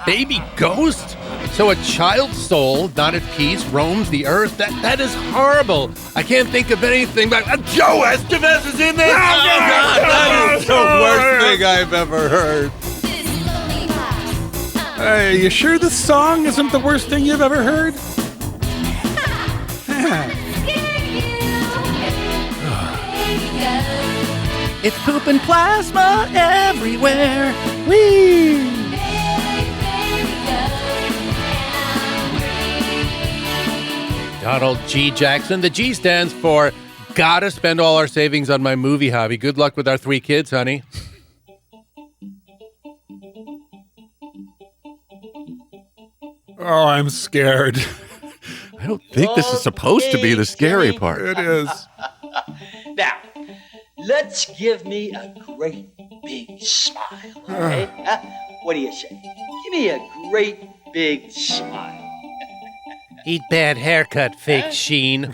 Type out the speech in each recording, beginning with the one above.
Baby ghost? So a child soul, not at peace, roams the earth? That is horrible. I can't think of anything but... Joe Estevez is in this! Oh, God, that is the worst thing I've ever heard. Hey, you sure this song isn't the worst thing you've ever heard? It's pooping plasma everywhere. Whee! Donald G. Jackson. The G stands for gotta spend all our savings on my movie hobby. Good luck with our 3 kids, honey. Oh, I'm scared. I don't think this is supposed to be the scary part. It is. Now, let's give me a great big smile, okay? What do you say? Give me a great big smile. Eat bad haircut, fake Sheen.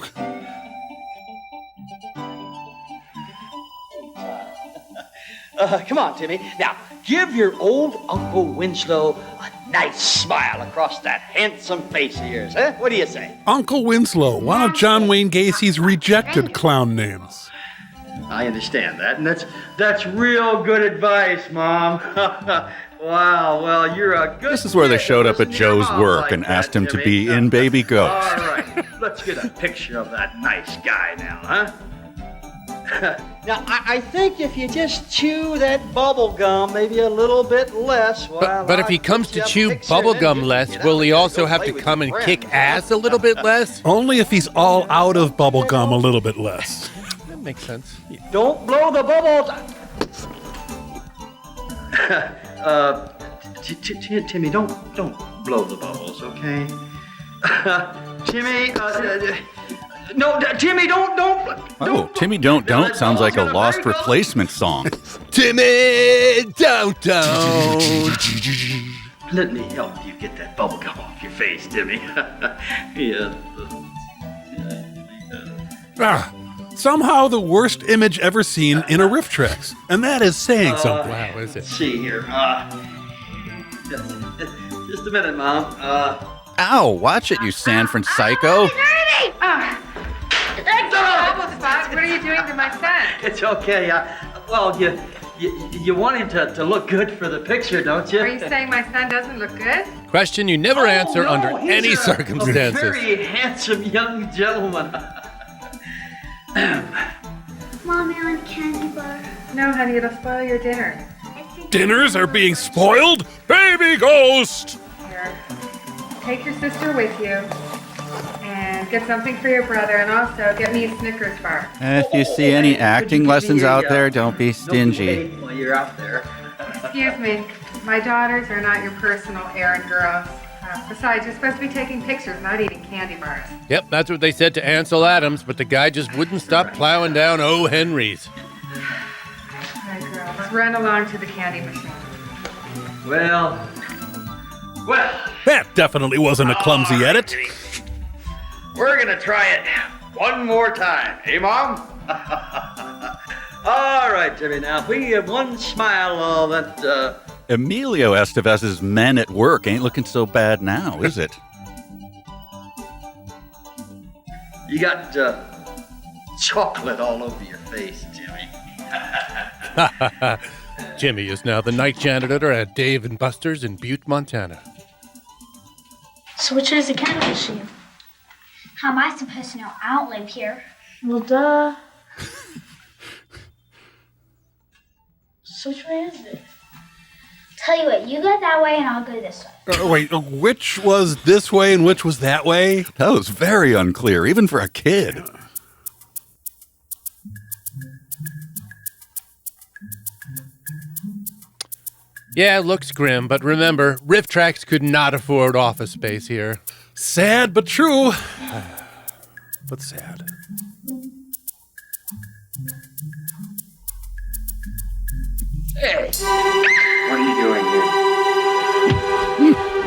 Come on, Timmy. Now, give your old Uncle Winslow a nice smile across that handsome face of yours, huh? What do you say? Uncle Winslow, one of John Wayne Gacy's rejected clown names. I understand that, and that's real good advice, Mom. Wow, well, you're a good... This is where they kid. showed up at Listen to your Joe's mom work like and that, asked him to Timmy. be in Baby Ghost. All right, let's get a picture of that nice guy now, huh? Now, I think if you just chew that bubble gum maybe a little bit less... But if he comes to chew bubblegum less, will he also have to come and kick ass a little bit less? Only if he's all out of bubblegum a little bit less. That makes sense. Don't blow the bubbles. Timmy, don't blow the bubbles, okay? Timmy, no, Timmy, don't. Oh, Timmy Don't sounds like a Lost Replacement song. Timmy, don't. Let me help you get that bubble gum off your face, Timmy. Yeah. Somehow the worst image ever seen in a RiffTrax. And that is saying something. Wow, is it? Let's see here. Just a minute, Mom. Ow, watch it, you San Francisco. What are you doing to my son? It's okay. Well, you want him to look good for the picture, don't you? Are you saying my son doesn't look good? Question you never answer no, under he's any a circumstances. very handsome young gentleman. Mommy, I want a candy bar. No, honey, it'll spoil your dinner. Dinners are being spoiled? Baby Ghost! Here, take your sister with you and get something for your brother, and also get me a Snickers bar. If you see any acting lessons out there, don't be stingy. While you're out there. Excuse me, my daughters are not your personal errand girls. Besides, you're supposed to be taking pictures, not eating candy bars. Yep, that's what they said to Ansel Adams, but the guy just wouldn't stop plowing down O. Henry's. All right, girls, run along to the candy machine. Well. That definitely wasn't a clumsy edit. We're gonna try it one more time. Hey, Mom? All right, Timmy, now, if we give one smile, that, Emilio Estevez's men at work ain't looking so bad now, is it? you got, chocolate all over your face, Timmy. Jimmy is now the night janitor at Dave & Buster's in Butte, Montana. So which is the candy machine? How am I supposed to know? I don't live here. Well, duh. So which way is it? Tell you what, you go that way and I'll go this way. Wait, which was this way and which was that way? That was very unclear, even for a kid. Yeah, it looks grim, but remember, RiffTrax could not afford office space here. Sad but true. But sad. Hey, what are you doing here?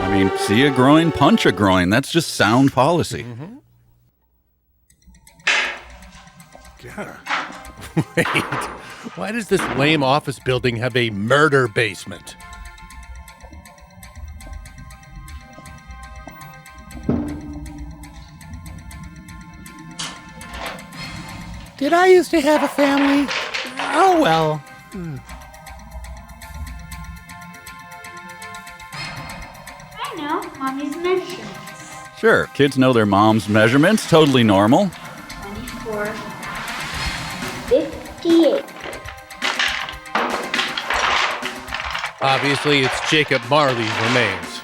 I mean, see a groin, punch a groin. That's just sound policy. Mm-hmm. God. Wait, why does this lame office building have a murder basement? Did I used to have a family? Oh, well. I know, Mommy's measurements. Sure, kids know their mom's measurements. Totally normal. 24, 58. Obviously, it's Jacob Marley's remains.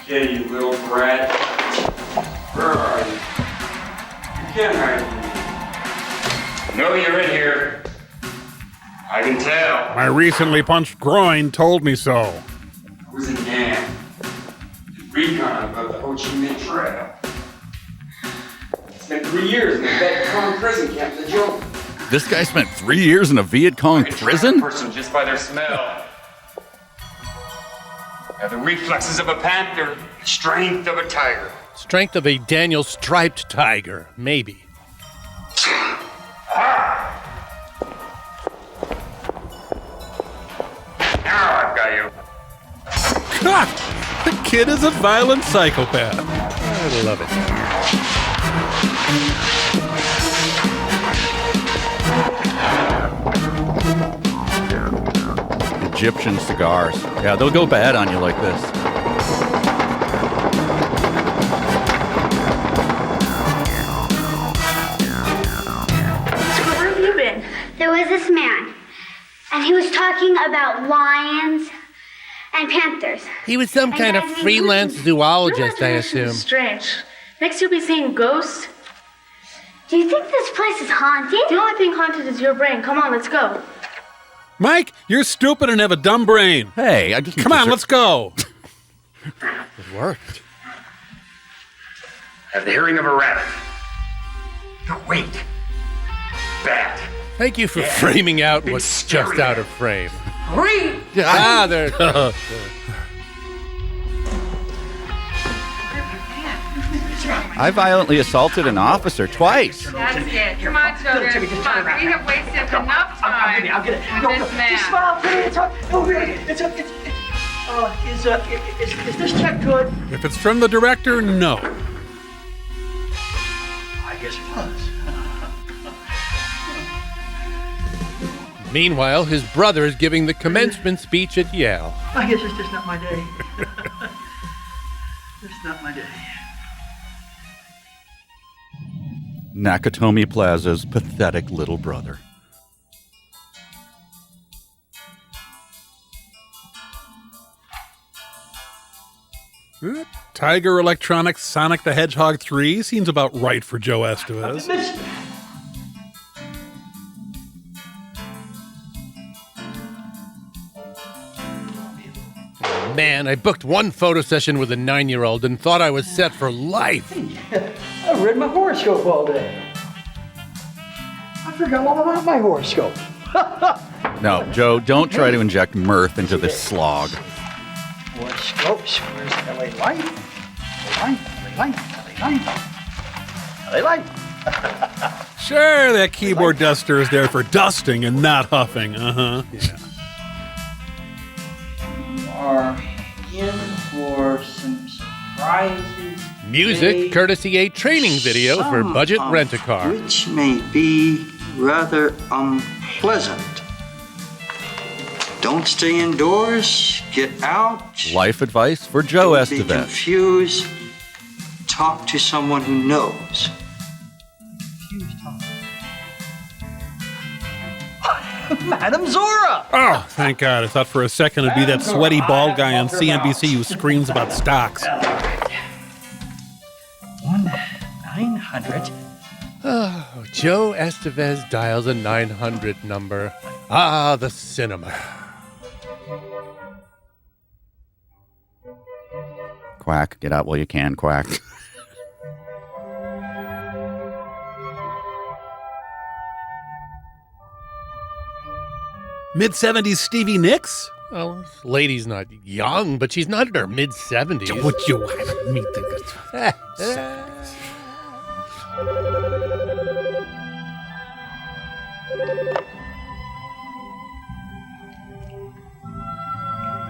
Okay, you little brat. Where are you? You can't hide from me. No, you're in here. I can tell. My recently punched groin told me so. I was in Nam. Did recon above the Ho Chi Minh Trail. Spent 3 years in the Viet Cong prison camp in the jungle. This guy spent 3 years in a Viet Cong I can track a prison? person just by their smell. Have the reflexes of a panther, the strength of a tiger. Strength of a Daniel striped tiger, maybe. Now I've got you. God, the kid is a violent psychopath. I love it. Egyptian cigars. Yeah, they'll go bad on you like this. So where have you been? There was this man, and he was talking about lions and panthers. He was some kind of freelance zoologist, I assume. Strange. Next you'll be seeing ghosts. Do you think this place is haunted? The only thing haunted is your brain. Come on, let's go. Mike, you're stupid and have a dumb brain. Hey, I just... Come on, let's go. It worked. I have the hearing of a rabbit. The weight. Bad. Thank you for framing out what's just out of frame. Read! Ah, there. I violently assaulted an officer twice. That's it. Come on, children. Come on. We have wasted enough time I'll get it. with this man. Smile, pretty. It's up. Oh, really? It's up. Is this check good? If it's from the director, no. I guess it was. Meanwhile, his brother is giving the commencement speech at Yale. I guess it's just not my day. It's not my day. Nakatomi Plaza's pathetic little brother. Tiger Electronics Sonic the Hedgehog 3 seems about right for Joe Estevez. Man, I booked one photo session with a 9-year-old and thought I was set for life. I read my horoscope all day. I forgot all about my horoscope. No, Joe, don't try to inject mirth into this slog. Horoscopes. Where's LA Life? LA Life. Sure, that keyboard duster is there for dusting and not huffing. Uh-huh. Yeah. Are in for some surprises. Music, courtesy a training video for budget rent-a-car. Which may be rather unpleasant. Don't stay indoors. Get out. Life advice for Joe Don't be Estevez. confused. Talk to someone who knows. Madame Zora! Oh, thank God. I thought for a second it'd be that sweaty bald guy on CNBC who screams about stocks. 1-900. Oh, Joe Estevez dials a 900 number. Ah, the cinema. Quack. Get out while you can, quack. Mid-70s Stevie Nicks? Well, this lady's not young, but she's not in her mid-70s. Would you have me think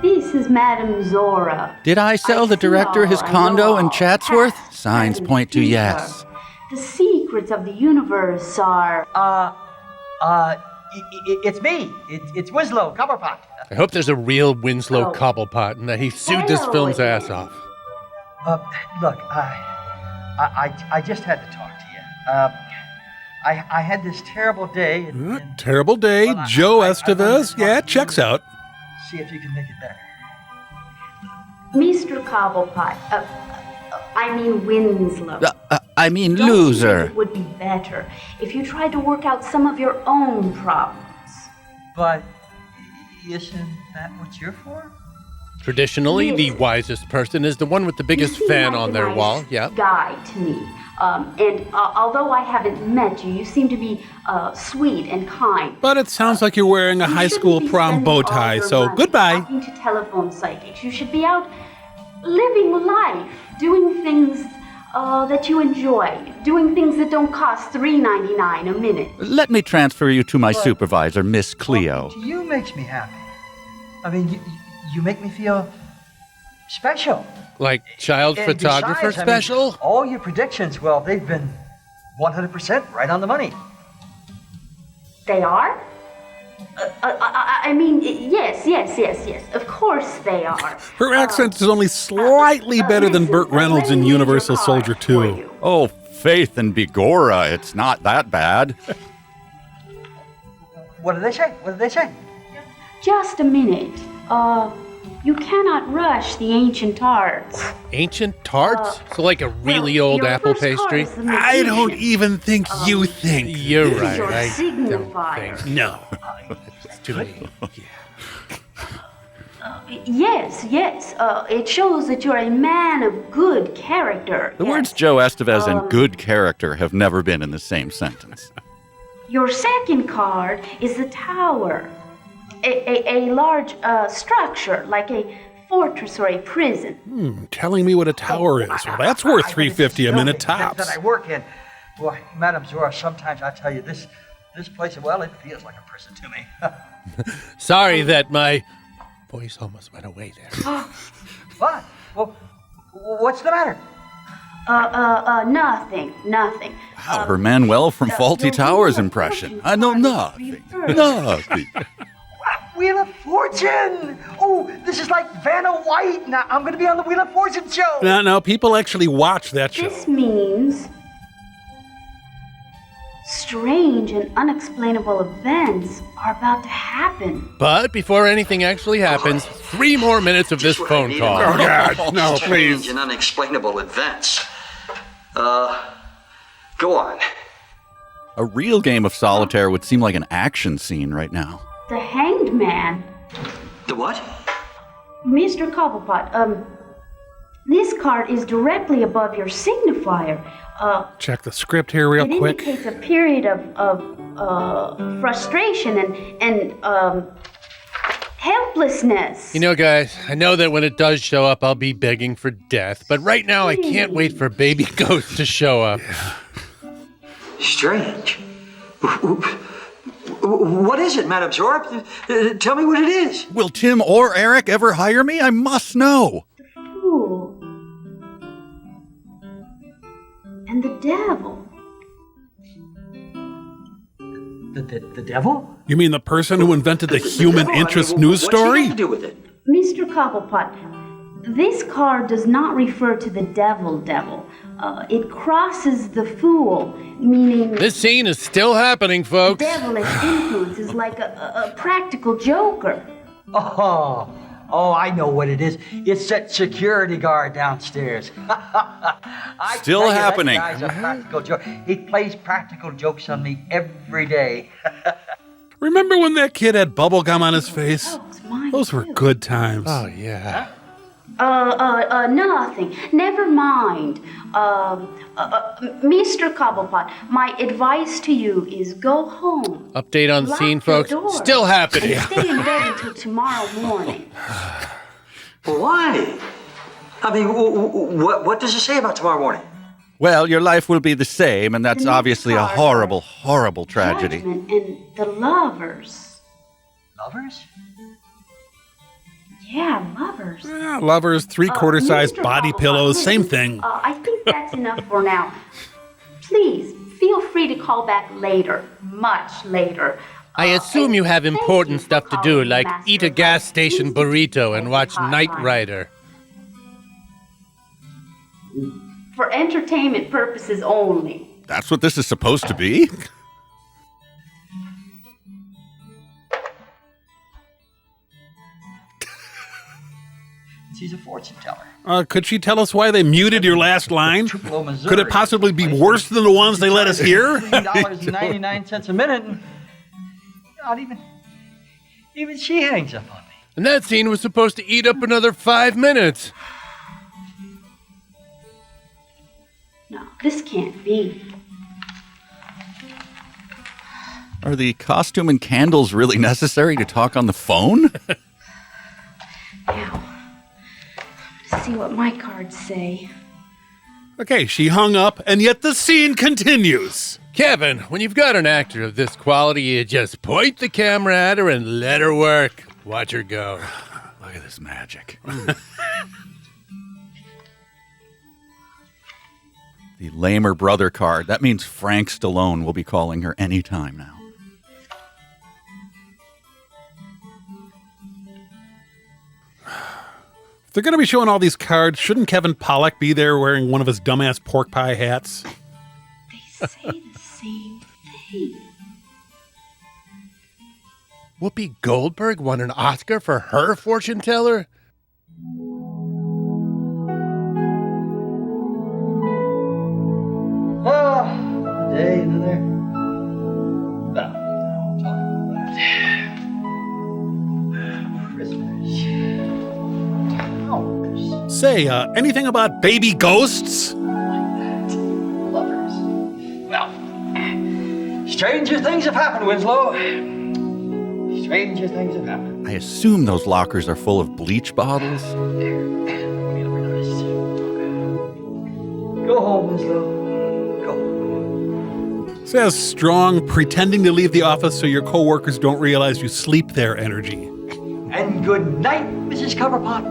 This is Madame Zora. Did I sell the director his condo in Chatsworth? Signs point to yes. The secret secrets of the universe are... It's me. It's Winslow, Copperpot. I hope there's a real Winslow Cobblepot and that he sued this film's ass off. Look, I just had to talk to you. I had this terrible day. Terrible day, Joe Estevez. Yeah, checks out. See if you can make it better. Mr. Cobblepot, I mean Winslow. I mean Don't loser. you think it would be better if you tried to work out some of your own problems. But isn't that what you're for? Traditionally, the wisest person is the one with the biggest fan on their wall. Yeah. Guy to me. And although I haven't met you, you seem to be sweet and kind. But it sounds like you're wearing a high school prom bow tie, so goodbye. Talking to telephone psychics. You should be out living life, doing things that you enjoy, doing things that don't cost $3.99 a minute. Let me transfer you to my supervisor, Miss Cleo. You makes me happy. I mean, you make me feel special. Like child And photographer besides, I mean, special? all your predictions, well, they've been 100% right on the money. They are? I mean, yes. Of course they are. Her accent is only slightly better than Burt Reynolds in Universal Soldier 2. Oh, Faith and Begorra, it's not that bad. What did they say? Just a minute. You cannot rush the ancient arts. Ancient tarts? So like a really old your apple first card pastry? is the I don't magician. even think you think. You're This is right. your I signifier. don't think. No. It's too late. Yes. It shows that you're a man of good character. The words Joe Estevez and good character have never been in the same sentence. Your second card is the tower. A large structure, like a fortress or a prison. Telling me what a tower is. Well, that's worth $3.50 a minute That tops. I work in. Well, Madame Zora, sometimes I tell you this place, well, it feels like a prison to me. Sorry that my voice almost went away there. What? Well, what's the matter? Nothing. Wow, her Manuel from Faulty Towers impression. I know nothing. Nothing. Wheel of Fortune! Oh, this is like Vanna White. Now I'm going to be on the Wheel of Fortune show. No, people actually watch that show. This means strange and unexplainable events are about to happen. But before anything actually happens, 3 more minutes of this phone call. Oh, God, no, please. Strange and unexplainable events. Go on. A real game of solitaire would seem like an action scene right now. The Hanged Man. The what? Mr. Cobblepot, this card is directly above your signifier. Check the script here real It quick. indicates a period of frustration and helplessness. You know, guys, I know that when it does show up, I'll be begging for death. But right now, I can't wait for Baby Ghost to show up. Strange. What is it, Madame Zora? Tell me what it is. Will Tim or Eric ever hire me? I must know. Fool. And the devil. The devil? You mean the person who invented the human interest news story? What's he got to do with it? Mr. Cobblepot, this card does not refer to the devil. It crosses the fool, meaning This scene is still happening, folks. devilish influence is like a practical joker. Oh, I know what it is. It's that security guard downstairs. I Still tell you, happening. That guy's a practical joke. He plays practical jokes on me every day. Remember when that kid had bubble gum on his face? Oh, it's mine Those were too. good times. Oh, yeah. Nothing. Never mind. Mr. Cobblepot, my advice to you is go home. Update on the Lock scene, your folks. door, Still happening. And stay in bed until tomorrow morning. Why? I mean, what does it say about tomorrow morning? Well, your life will be the same, and that's The next obviously a card. horrible, horrible tragedy. Judgment and the lovers. Lovers? Yeah, lovers. Lovers, three-quarter size Mr. body Cobblepot, pillows, same listen, thing. I think that's enough for now. Please, feel free to call back later, much later. I assume you have important stuff to do, like eat a gas station burrito and watch Knight Rider. For entertainment purposes only. That's what this is supposed to be? She's a fortune teller. Could she tell us why they muted your last line? Tupelo, Missouri. Could it possibly be worse than the ones they let us hear? $3.99 a minute. And not even she hangs up on me. And that scene was supposed to eat up another 5 minutes. No, this can't be. Are the costume and candles really necessary to talk on the phone? Now, let's see what my cards say. Okay, she hung up, and yet the scene continues. Kevin, when you've got an actor of this quality, you just point the camera at her and let her work. Watch her go. Look at this magic. The lamer brother card. That means Frank Stallone will be calling her any time now. If they're going to be showing all these cards, shouldn't Kevin Pollak be there wearing one of his dumbass pork pie hats? They say the same thing. Whoopi Goldberg won an Oscar for her fortune teller? Oh, day another. No, I'll talk about that. Christmas. Flowers. Say, anything about baby ghosts? Lovers. Well, stranger things have happened, Winslow. Stranger things have happened. I assume those lockers are full of bleach bottles. There. Go home, Winslow. Says strong, pretending to leave the office so your coworkers don't realize you sleep there energy. And good night, Mrs. Coverpot.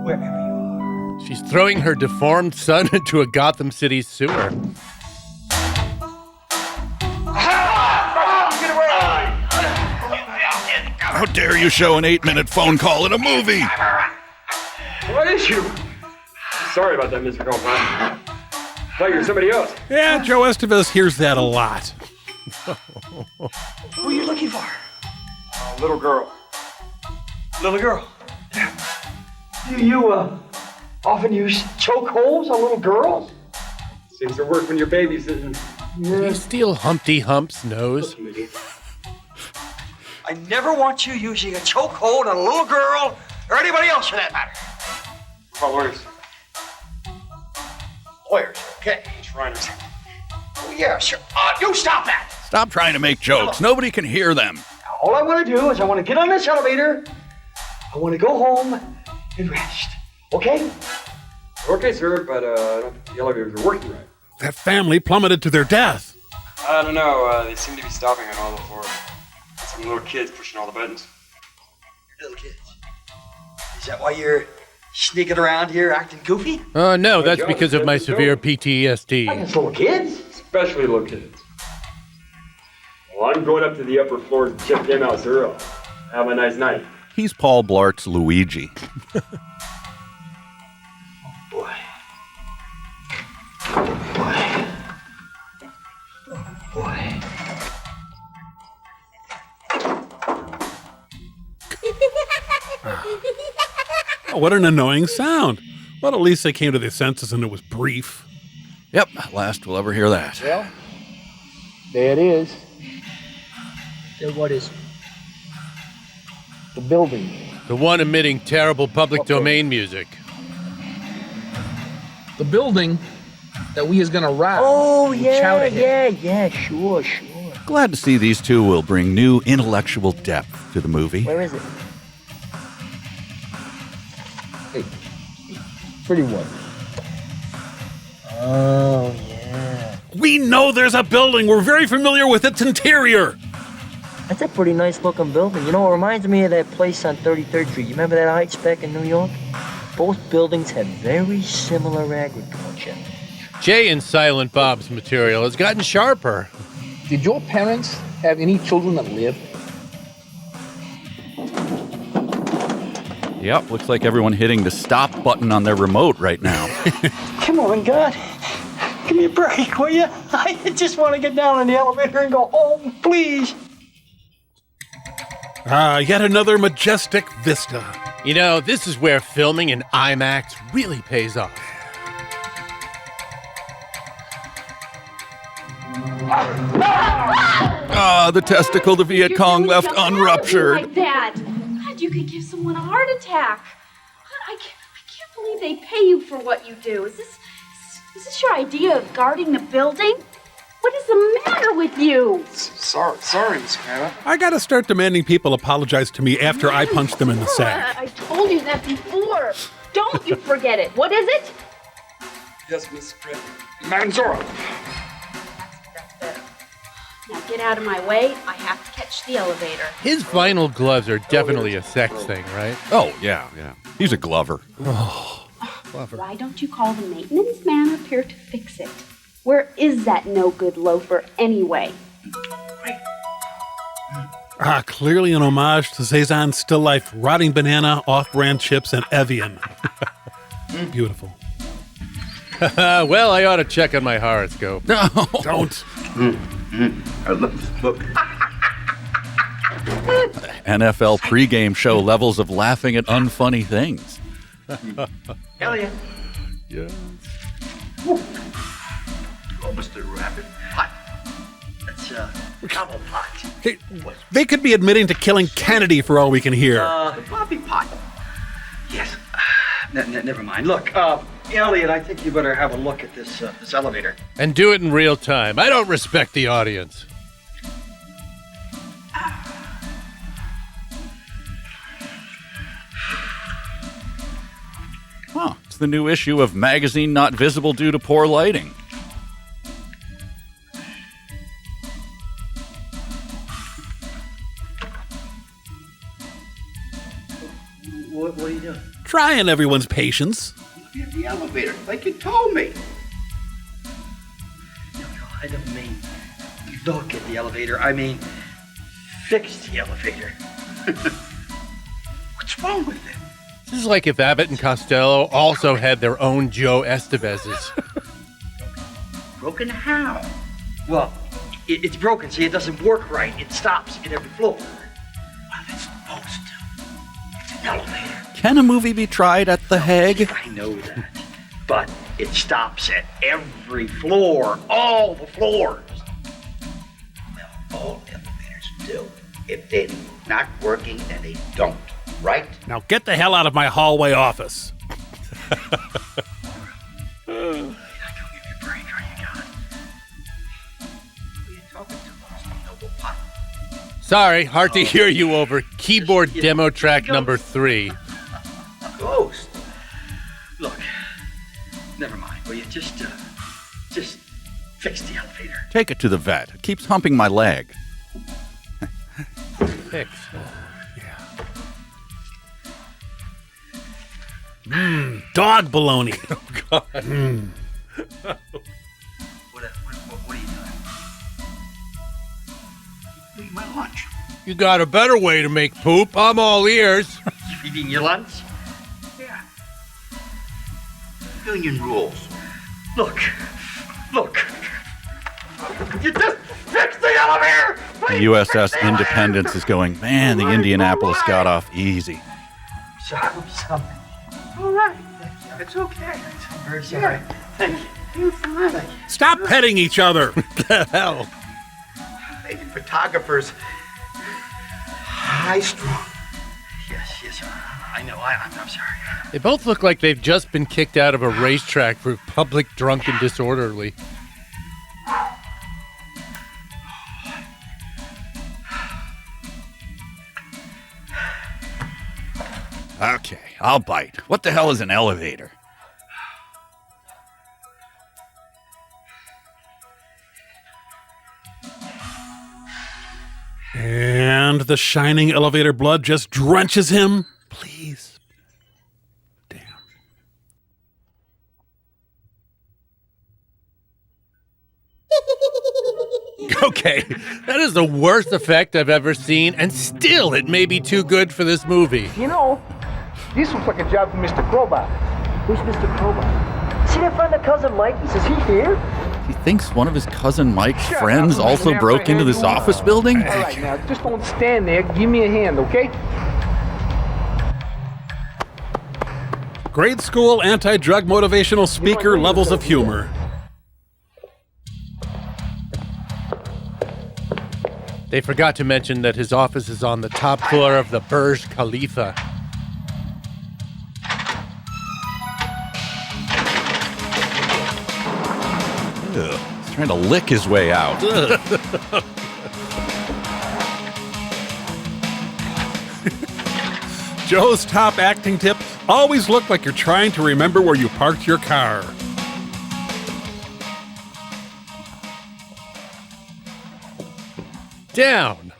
Wherever you are. She's throwing her deformed son into a Gotham City sewer. How dare you show an 8-minute phone call in a movie? What is you? Sorry about that, Mr. Copeland. Thought you were somebody else. Yeah, Joe Estevez hears that a lot. Who are you looking for? Little girl. Little girl. Do you, often use chokeholds on little girls? Seems to work when you're babysitting. Do you steal Humpty Hump's nose? I never want you using a chokehold on a little girl or anybody else for that matter. What lawyers? Lawyers, okay. Shriners. Oh, yeah, sure. You stop that. Stop trying to make jokes. Nobody can hear them. All I want to do is I want to get on this elevator. I want to go home and rest. Okay? Okay, sir, but I don't think the elevators are working right. That family plummeted to their death. I don't know. They seem to be stopping on all the floors. Some little kids pushing all the buttons. Little kids. Is that why you're sneaking around here acting goofy? No, that's because of my severe PTSD. Against little kids? Especially little kids. Well, I'm going up to the upper floors to check them out, sir. Have a nice night. He's Paul Blart's Luigi. Boy. Boy. Boy. Oh, what an annoying sound. Well, at least they came to their senses and it was brief. Yep, last we'll ever hear that. Well, there it is. Then what is it? The building. The one emitting terrible public domain music. The building that we is gonna rob. Oh, and chowder him. yeah, sure. Glad to see these two will bring new intellectual depth to the movie. Where is it? Hey, pretty one. Oh, yeah. We know there's a building. We're very familiar with its interior. That's a pretty nice looking building. You know, it reminds me of that place on 33rd Street. You remember that Heights back in New York? Both buildings have very similar agriculture. Jay and Silent Bob's material has gotten sharper. Did your parents have any children that lived? Yep, looks like everyone hitting the stop button on their remote right now. Come on, God. Give me a break, will you? I just want to get down in the elevator and go home, please. Yet another majestic vista. You know, this is where filming in IMAX really pays off. The testicle the Viet Cong left unruptured. Like that. God, you could give someone a heart attack. God, I can't believe they pay you for what you do. Is this your idea of guarding the building? What is the matter with you? Sorry, Miss Clara. I gotta start demanding people apologize to me after I punch them in the sack. I told you that before. Don't you forget it. What is it? Yes, Miss Clara. Madame Zora. That's better. Now get out of my way. I have to catch the elevator. His vinyl gloves are definitely a sex thing, right? Oh, yeah. He's a Glover. Why don't you call the maintenance man up here to fix it? Where is that no-good loafer anyway? Clearly an homage to Cezanne's Still Life Rotting Banana, Off-Brand Chips, and Evian. Beautiful. Well, I ought to check on my horoscope. No. Don't. Look. NFL pregame show levels of laughing at unfunny things. Elliot. Yeah. Oh, Mr. Rabbit. Pot. That's double pot. Hey, they could be admitting to killing Kennedy for all we can hear. Coffee pot. Yes. Never mind. Look, Elliot, I think you better have a look at this elevator. And do it in real time. I don't respect the audience. Huh. It's the new issue of Magazine Not Visible Due to Poor Lighting. What are you doing? Trying everyone's patience. Look at the elevator, like you told me. No, I don't mean look at the elevator. I mean fix the elevator. What's wrong with it? This is like if Abbott and Costello also had their own Joe Estevez's. Broken how? Well, it's broken, see, it doesn't work right. It stops at every floor. Well, it's supposed to. It's an elevator. Can a movie be tried at The Hague? I know that. But it stops at every floor. All the floors. Well, all elevators do. If they're not working, then they don't. Right? Now get the hell out of my hallway office. I don't give you a break, are you, God? Who are you talking to, noble pot? Sorry, hard to hear you over keyboard demo track number 3. Ghost. Look, never mind. Will you just fix the elevator? Take it to the vet. It keeps humping my leg. Fix. Dog baloney. Oh, God. What are you doing? Eating my lunch. You got a better way to make poop. I'm all ears. You eating your lunch? Yeah. Union rules. Look. You just fix the elevator! The USS Independence is going, man, the Indianapolis got off easy. Sorry. All right. It's okay. I'm very sorry. Thank you. You're fine. Stop petting each other. What the hell? Maybe photographers high strung. Yes. I know. I'm sorry. They both look like they've just been kicked out of a racetrack for public drunk and disorderly. Okay, I'll bite. What the hell is an elevator? And the shining elevator blood just drenches him. Please. Damn. Okay, that is the worst effect I've ever seen, and still it may be too good for this movie. You know, this looks like a job for Mr. Crowbar. Who's Mr. Crowbar? See that friend of Cousin Mikey's? Is he here? He thinks one of his cousin Mike's friends also broke into this office building? All right, now, just don't stand there. Give me a hand, okay? Grade school anti-drug motivational speaker levels of humor. They forgot to mention that his office is on the top floor of the Burj Khalifa. Ugh, he's trying to lick his way out. Joe's top acting tip: always look like you're trying to remember where you parked your car. Down.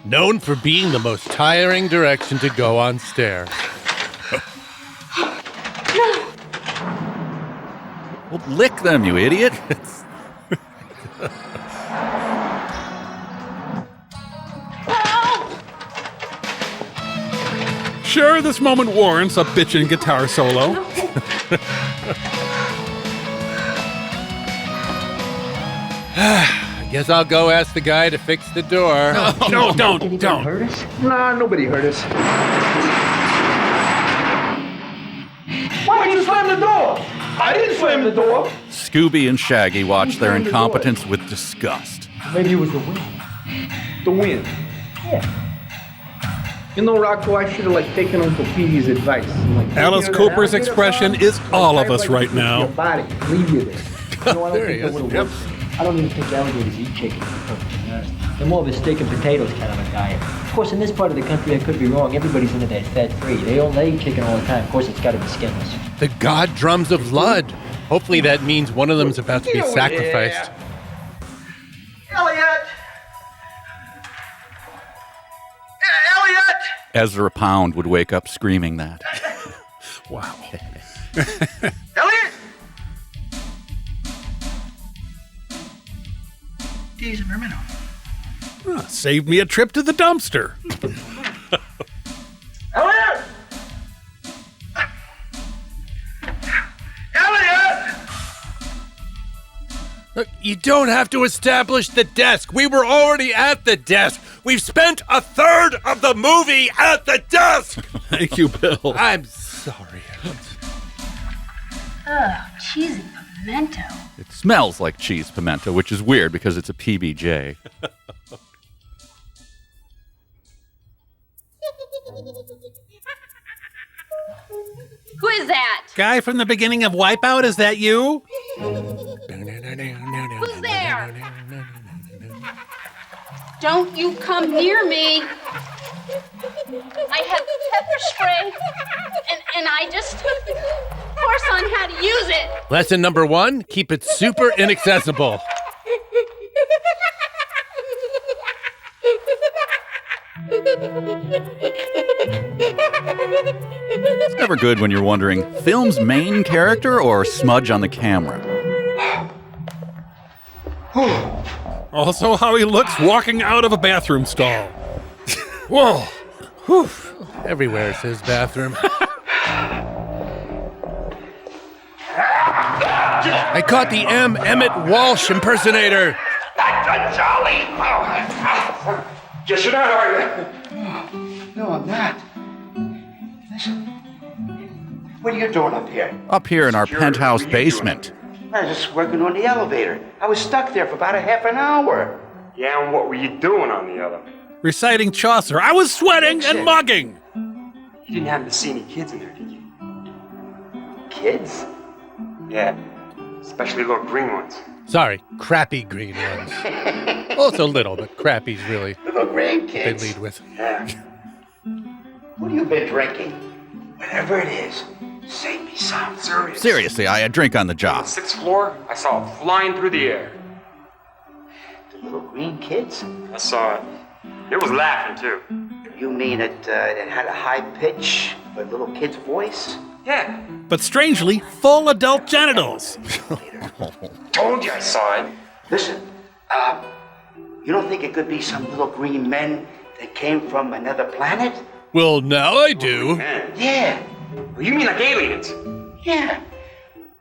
Known for being the most tiring direction to go on stairs. Well, lick them, you idiot. Sure, this moment warrants a bitchin' guitar solo. I guess I'll go ask the guy to fix the door. No, don't. Hurt us? Nah, nobody hurt us. Why'd you slam the door? I didn't slam the door. Scooby and Shaggy watch their incompetence with disgust. Maybe it was the wind. The wind. Yeah. You know, Rocco, I should have taken Uncle Petey's advice. Alice Cooper's expression is all of us right now. Your body, leave you there. You know, I don't think that would have worked. I don't even think alligators eat chicken, to be perfectly honest. They're more of a steak and potatoes kind of a diet. Of course, in this part of the country, I could be wrong. Everybody's into that fat-free. They eat chicken all the time. Of course, it's got to be skinless. The god drums of blood. Hopefully that means one of them's about to be sacrificed. Elliot! Elliot! Ezra Pound would wake up screaming that. Wow. Elliot! Diesel Mermino. Saved me a trip to the dumpster. Elliot! Elliot! Look, you don't have to establish the desk. We were already at the desk. We've spent a third of the movie at the desk. Thank you, Bill. I'm sorry. Oh, cheesy pimento. It smells like cheese pimento, which is weird because it's a PBJ. Who is that? Guy from the beginning of Wipeout, is that you? Who's there? Don't you come near me. I have pepper spray, and I just course on how to use it. Lesson number 1, keep it super inaccessible. It's never good when you're wondering, film's main character or smudge on the camera? Also, how he looks walking out of a bathroom stall. Whoa. Whew. Everywhere is his bathroom. I caught the Emmett Walsh impersonator. Charlie! Yes, you're not, are you? No, I'm not. Listen, what are you doing up here? Up here in our penthouse basement. I was just working on the elevator. I was stuck there for about a half an hour. Yeah, and what were you doing on the other? Reciting Chaucer. I was sweating and mugging. You didn't happen to see any kids in there, did you? Kids? Yeah, especially little green ones. Sorry, crappy green ones. Also little, but crappy's really Little green they kids. lead with. Yeah. What have you been drinking? Whatever it is, save me some. Serious. Seriously, I had drink on the On job. the 6th floor, I saw it flying through the air. The little green kids? I saw it. It was laughing, too. You mean it had a high pitch, but little kid's voice? Yeah. But strangely, full adult genitals. Told you I saw it. Listen, You don't think it could be some little green men that came from another planet? Well, now I do. Yeah. Well, you mean like aliens? Yeah.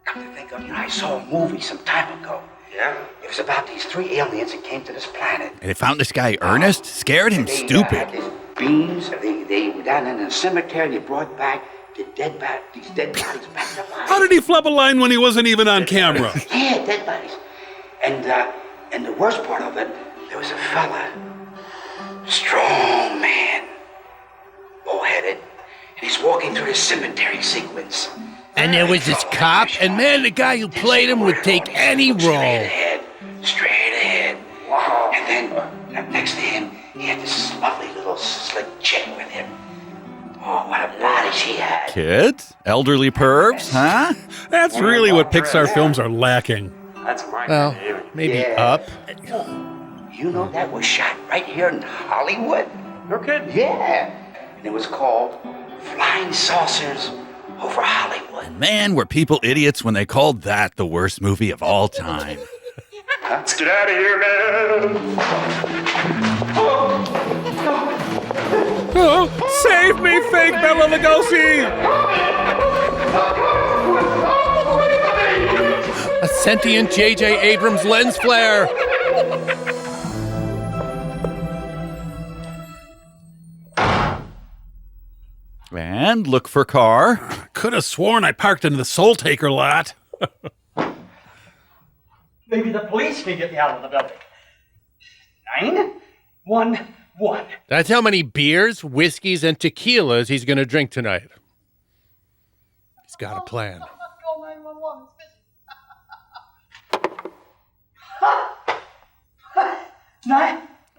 Come to think of it, I saw a movie some time ago. Yeah? It was about these 3 aliens that came to this planet. And they found this guy Ernest, scared him They, stupid. had these beams. They were down in the cemetery and they brought back these dead bodies back to life. How did he flub a line when he wasn't even on camera? Yeah, dead bodies. And the worst part of it, there was a fella, strong man, bull-headed, and he's walking through the cemetery sequence. And there was this cop, and man, the guy who played him would take any role. Straight ahead. Wow. And then next to him, he had this lovely little slick chick with him. Oh, what a body she had. Kids? Elderly pervs, huh? That's really what Pixar films are lacking. That's my Well, maybe Up. You know that was shot right here in Hollywood? No kidding. Yeah. And it was called Flying Saucers Over Hollywood. Man, were people idiots when they called that the worst movie of all time. Let's get out of here, man. Oh, save me, fake Bela Lugosi! A sentient J.J. Abrams lens flare. And look for car. Could have sworn I parked in the Soul Taker lot. Maybe the police can get me out of the building. 911. That's how many beers, whiskeys, and tequilas he's going to drink tonight. He's got a plan. Call 911.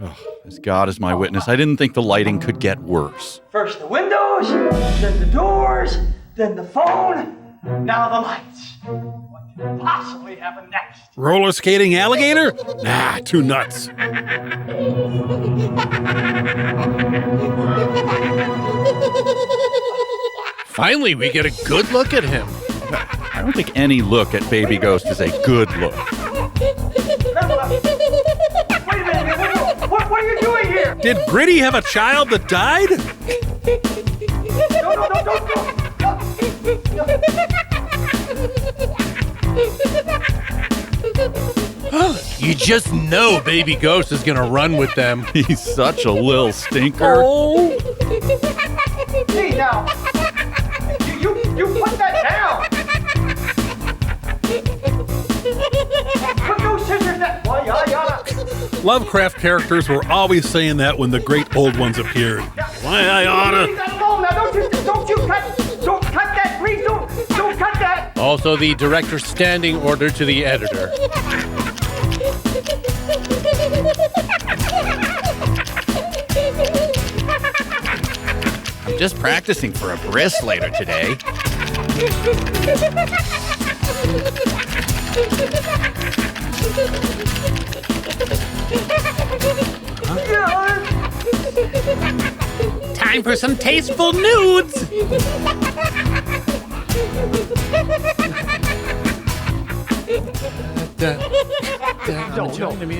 Oh, as God is my witness, I didn't think the lighting could get worse. First the windows, then the doors, then the phone, now the lights. What could possibly happen next? Roller skating alligator? Nah, too nuts. Finally, we get a good look at him. I don't think any look at Baby Ghost is a good look. Wait a minute, what are you doing here? Did Gritty have a child that died? You just know Baby Ghost is going to run with them. He's such a little stinker. Oh. Hey, now, you put that down. Put those scissors down. Well, yada. Lovecraft characters were always saying that when the great old ones appeared. Why I oughta. Leave that alone now. Don't cut that, please. Don't cut that. Also, the director's standing order to the editor. I'm just practicing for a bris later today. Time for some tasteful nudes.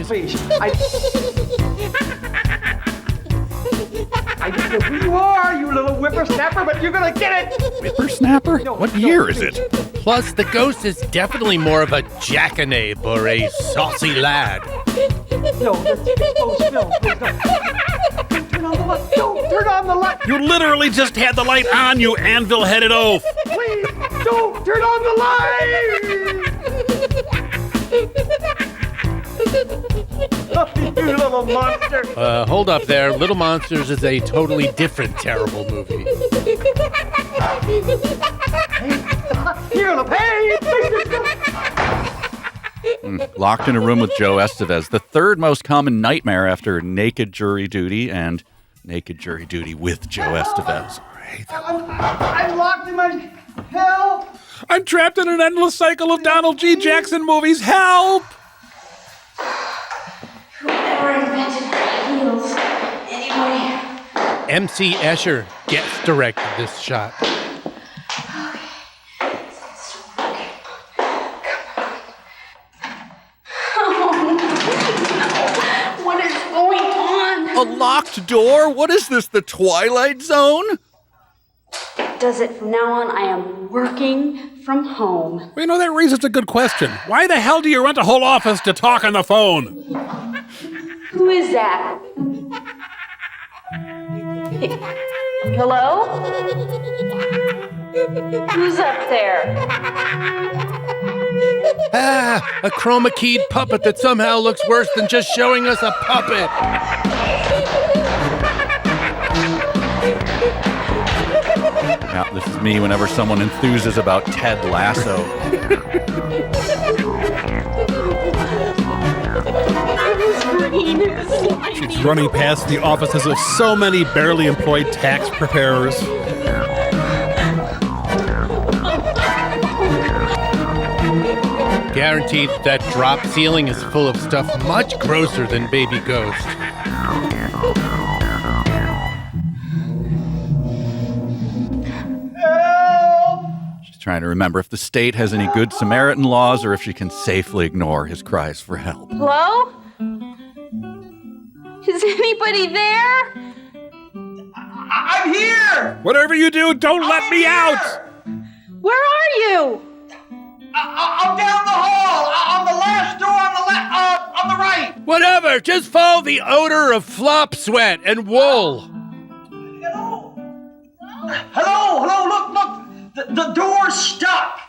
Please. I don't know who you are, you little whippersnapper, but you're gonna get it! Whippersnapper? What year is it? Plus, the ghost is definitely more of a jackanapes or a saucy lad. No, that's close film. Please don't turn on the light. Don't turn on the light. You literally just had the light on, you anvil-headed oaf. Please don't turn on the light. Oh, you little monster. Hold up there. Little Monsters is a totally different terrible movie. You're gonna pay. Locked in a room with Joe Estevez, the third most common nightmare after naked jury duty and naked jury duty with Joe Estevez. I'm locked in my... Help! I'm trapped in an endless cycle of Donald G. Jackson movies. Help! Whoever invented heels, anybody? MC Escher guest directed this shot. What is locked door? What is this, the Twilight Zone? Does it from now on? I am working from home. Well, that raises a good question. Why the hell do you rent a whole office to talk on the phone? Who is that? Hello? Who's up there? A chroma keyed puppet that somehow looks worse than just showing us a puppet. Yeah, this is me whenever someone enthuses about Ted Lasso. She's running past the offices of so many barely employed tax preparers. Guaranteed that drop ceiling is full of stuff much grosser than Baby Ghost. She's trying to remember if the state has any good Samaritan laws or if she can safely ignore his cries for help. Hello? Is anybody there? I'm here! Whatever you do, don't let me out! Where are you? I'm down the hall, on the last door on the right. Whatever, just follow the odor of flop sweat and wool. Hello, look, the door's stuck.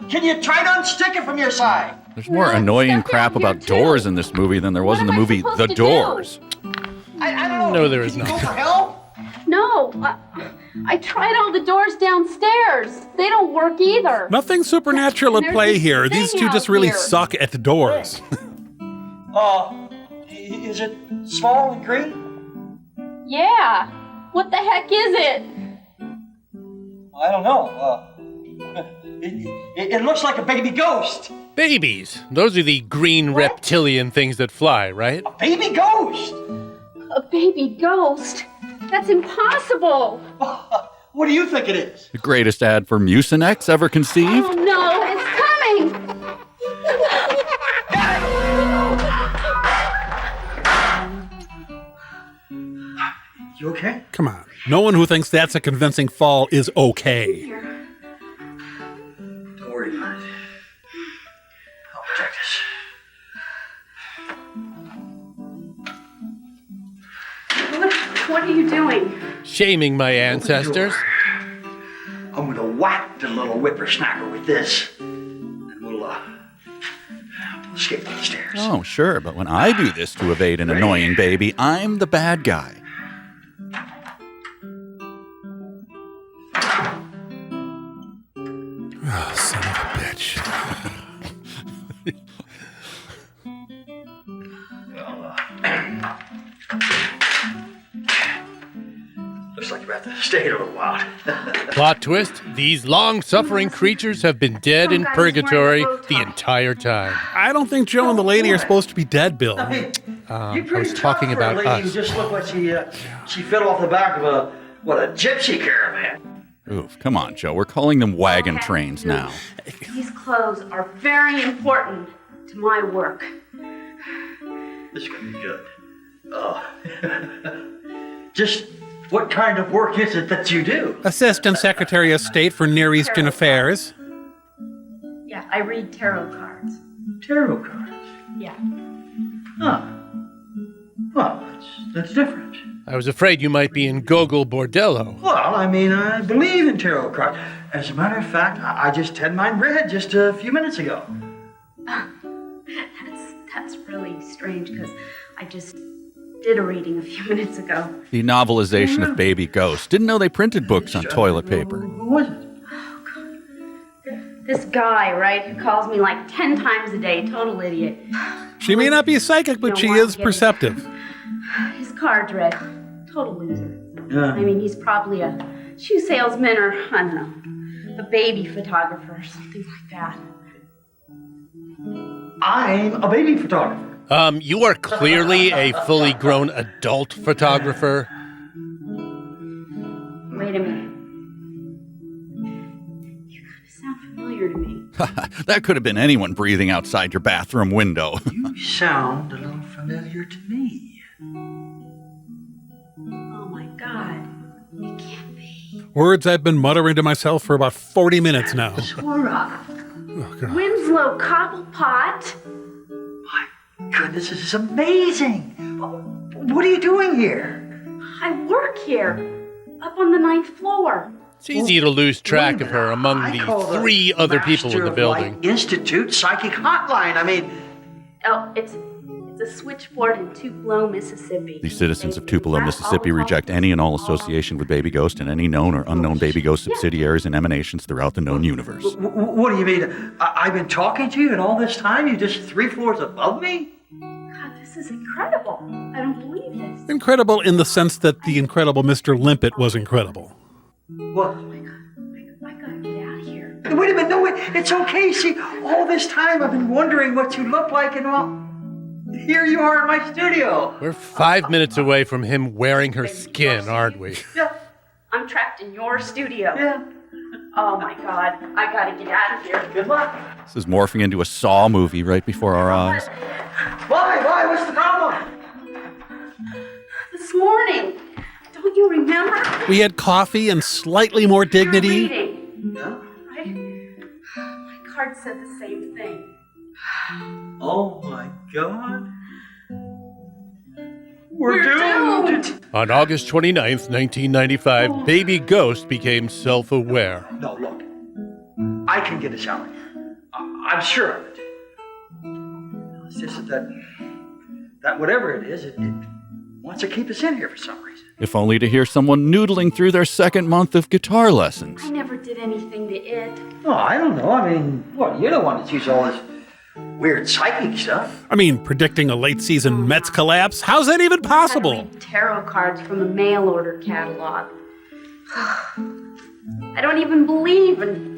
Can you try to unstick it from your side? There's more annoying crap about doors in this movie than there was in the movie The Doors. I don't know. No, there is not. Go for help? No, I tried all the doors downstairs. They don't work either. Nothing supernatural at play here. These two just really suck at the doors. Is it small and green? Yeah. What the heck is it? I don't know. It looks like a baby ghost. Babies. Those are the green reptilian things that fly, right? A baby ghost? A baby ghost? That's impossible. What do you think it is? The greatest ad for Mucinex ever conceived? Oh no, it's coming. You okay? Come on. No one who thinks that's a convincing fall is okay. Don't worry about it. I'll protect us. What are you doing? Shaming my ancestors. I'm gonna whack the little whippersnapper with this, and we'll escape down the stairs. Oh, sure, but when I do this to evade an annoying baby, I'm the bad guy. Oh, son of a bitch. Looks like you're about to stay a little while. Plot twist, these long-suffering creatures have been dead in purgatory the entire time. I don't think Joe and the lady are supposed to be dead, Bill. You're I pretty was talking tough for a about lady who us. just looked like she fell off the back of a gypsy caravan. Oof, come on, Joe. We're calling them wagon trains now. These clothes are very important to my work. This is gonna be good. Just what kind of work is it that you do? Assistant Secretary of State for Near Eastern Affairs. Yeah, I read tarot cards. Tarot cards. Yeah. Huh. Well, that's different. I was afraid you might be in Gogol Bordello. Well, I mean, I believe in tarot cards. As a matter of fact, I just had mine read just a few minutes ago. That's really strange because I just did a reading a few minutes ago. The novelization of Baby Ghost. Didn't know they printed books on toilet paper. Who was it? Oh, God. This guy, right, who calls me like 10 times a day, total idiot. She may not be psychic, but she is perceptive. His card's read. Total loser. Yeah. I mean, he's probably a shoe salesman or, I don't know, a baby photographer or something like that. I'm a baby photographer. You are clearly a fully grown adult photographer. Wait a minute. You kind of sound familiar to me. That could have been anyone breathing outside your bathroom window. You sound a little familiar to me. It can't be. Words I've been muttering to myself for about 40 minutes now. Zora. Oh, God. Winslow Cobblepot. My goodness, this is amazing. What are you doing here? I work here, up on the 9th floor. It's easy to lose track of her among the 3 other people in the building. Master of Light Institute Psychic Hotline. I mean, Oh, it's a switchboard in Tupelo, Mississippi. The citizens of Tupelo, Mississippi reject any and all association with Baby Ghost and any known or unknown Baby Ghost subsidiaries and emanations throughout the known universe. what do you mean? I've been talking to you, and all this time you're just 3 floors above me? God, this is incredible. I don't believe this. Incredible in the sense that the incredible Mr. Limpet was incredible. What? Oh my God, I gotta get out of here. Wait a minute, no, wait, it's okay. See, all this time I've been wondering what you look like, and well, here you are in my studio. We're 5 minutes away from him wearing her skin, aren't we? Yeah. I'm trapped in your studio. Yeah. Oh my God, I gotta get out of here. Good luck. This is morphing into a Saw movie right before our eyes. Why? What's the problem? This morning, don't you remember? We had coffee and slightly more dignity. Reading, Yeah. right? My card said the same thing. Oh my God. We're doomed. On August 29th, 1995, Baby Ghost became self-aware. No, look. I can get us out of here. I'm sure of it. It's just that whatever it is, it wants to keep us in here for some reason. If only to hear someone noodling through their 2nd month of guitar lessons. I never did anything to it. Oh, I don't know. I mean, what? You're the one that sees all this weird psychic stuff. I mean, predicting a late season Mets collapse? How's that even I possible? read tarot cards from a mail order catalog. I don't even believe in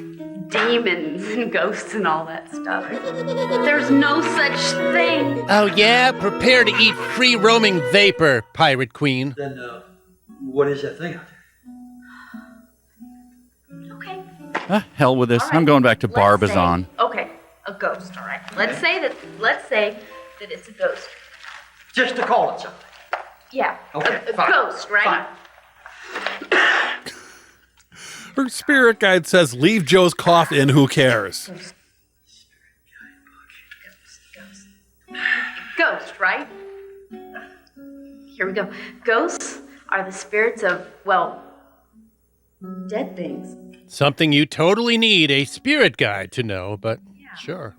demons and ghosts and all that stuff. There's no such thing. Oh yeah? Prepare to eat free-roaming vapor, Pirate Queen. Then, what is that thing out there? Okay. Hell with this. All right. I'm going back to Let's Barbizon. say- okay, a ghost, all right. Let's say that it's a ghost. Just to call it something. Yeah. Okay, a fine. ghost, right? Fine. Her spirit guide says, leave Joe's cough in, who cares? Ghost, right? Here we go. Ghosts are the spirits of, well, dead things. Something you totally need a spirit guide to know, but sure.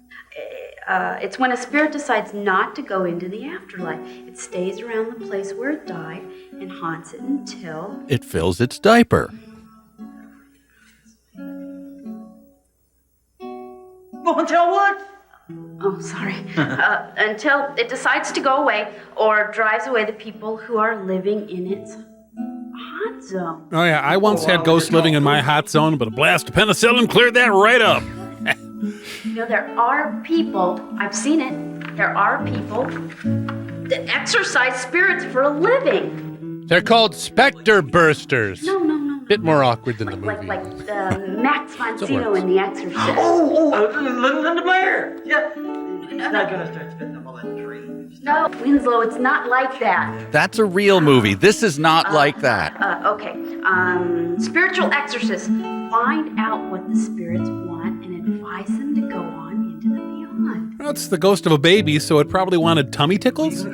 It's when a spirit decides not to go into the afterlife. It stays around the place where it died and haunts it until... It fills its diaper. Well, until what? Oh, sorry. Until it decides to go away or drives away the people who are living in its hot zone. Oh yeah, I once had ghosts living in my hot zone, but a blast of penicillin cleared that right up. You know, there are people, I've seen it, there are people that exercise spirits for a living. They're called specter bursters. No. Bit more awkward than the movie. Like Max Monsino in The Exorcist. Linda Blair. Yeah. He's not gonna start spitting them all in trees. No, Winslow, it's not like that. That's a real movie. This is not like that. Okay. Spiritual exorcists find out what the spirits want and advise them to go on into the beyond. That's the ghost of a baby, so it probably wanted tummy tickles?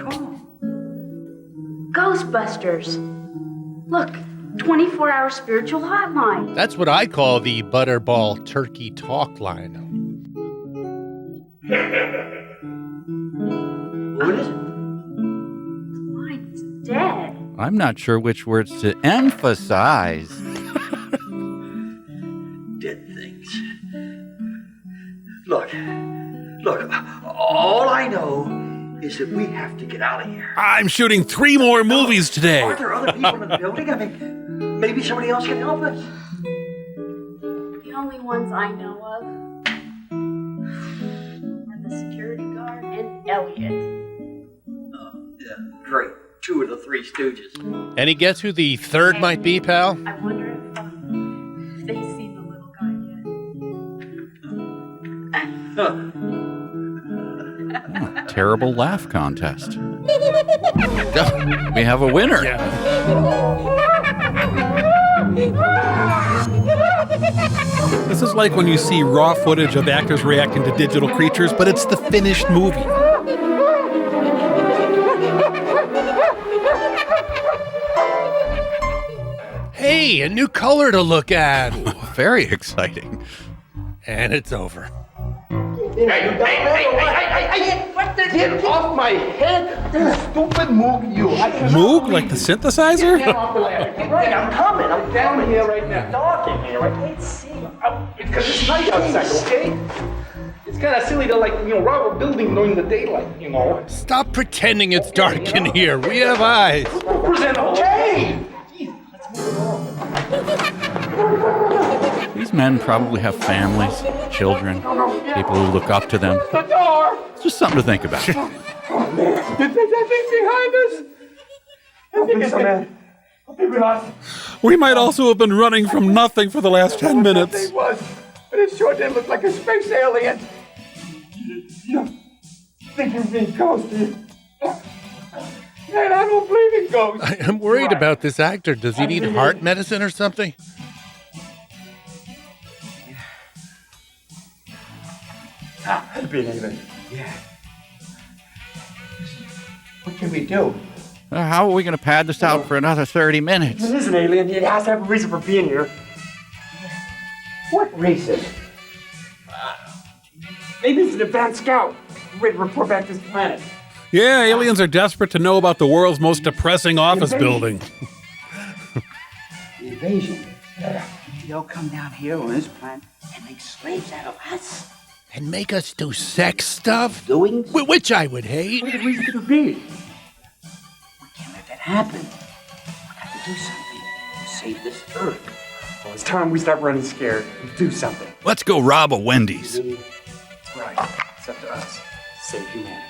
Ghostbusters. Look, 24-hour spiritual hotline. That's what I call the Butterball Turkey Talk line. What is it? Mine's dead. I'm not sure which words to emphasize. Dead things. Look, all I know is that we have to get out of here. I'm shooting 3 more movies today. Aren't there other people in the building? I mean, maybe somebody else can help us. The only ones I know of are the security guard and Elliot. Yeah, great. 2 of the 3 Stooges. Any guess who the third might be, pal? I wonder if they see the little guy yet. Terrible laugh contest. We have a winner. Yeah. This is like when you see raw footage of actors reacting to digital creatures, but it's the finished movie. Hey, a new color to look at. Very exciting. And it's over. Hey, get off my head, you stupid Moog, you. Moog, like the synthesizer? Get off the ladder. Right, I'm coming. I'm down here right now. Talking here, I can't see. Because it's night outside, okay? It's kind of silly to, rob a building during the daylight, Stop pretending it's dark in here. We have eyes. Okay! These men probably have families, children, people who look up to them. The door! It's just something to think about. Oh, man. There's that thing behind us. I think it's man. We might also have been running from nothing for the last 10 minutes. It was, but it sure did look like a space alien. You think you're being ghosted? Man, I don't believe in ghosts. I am worried about this actor. Does he need heart medicine or something? I've been even. Yeah. What can we do? How are we going to pad this out for another 30 minutes? It is an alien. It has to have a reason for being here. What reason? Maybe it's an advanced scout. Ready to report back to this planet. Yeah, aliens are desperate to know about the world's most depressing office building. The invasion. They'll come down here on this planet and make slaves out of us. And make us do sex stuff? Doings? Which I would hate. What reason could it be? We can't let that happen. We got to do something to save this Earth. Well, it's time we stop running scared and do something. Let's go rob a Wendy's. Right. It's up to us. Save humanity.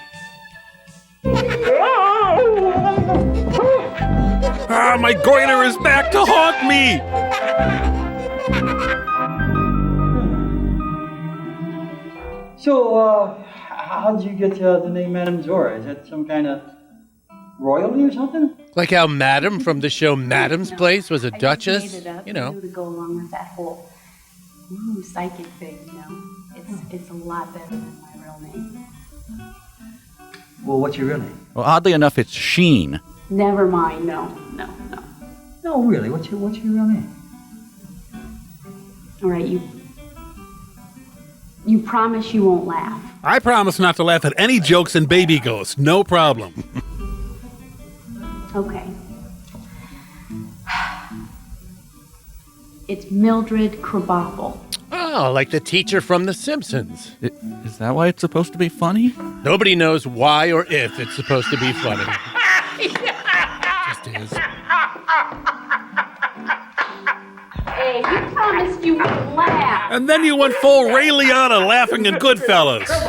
Ah, my goiter is back to haunt me! So, how'd you get the name Madame Zora? Is that some kind of royalty or something? Like how Madame from the show Madame's Place was a I duchess? just made it up, You know. to go along with that whole psychic thing, It's a lot better than my real name. Well, what's your real name? Well, oddly enough, it's Sheen. Never mind, no. No, really, what's your real name? All right, you promise you won't laugh. I promise not to laugh at any jokes in Baby Ghost. No problem. Okay. It's Mildred Krabappel. Oh, like the teacher from The Simpsons. Is that why it's supposed to be funny? Nobody knows why or if it's supposed to be funny. Just is. Hey, you promised you wouldn't laugh. And then you went full Ray Liotta laughing in Goodfellas. Let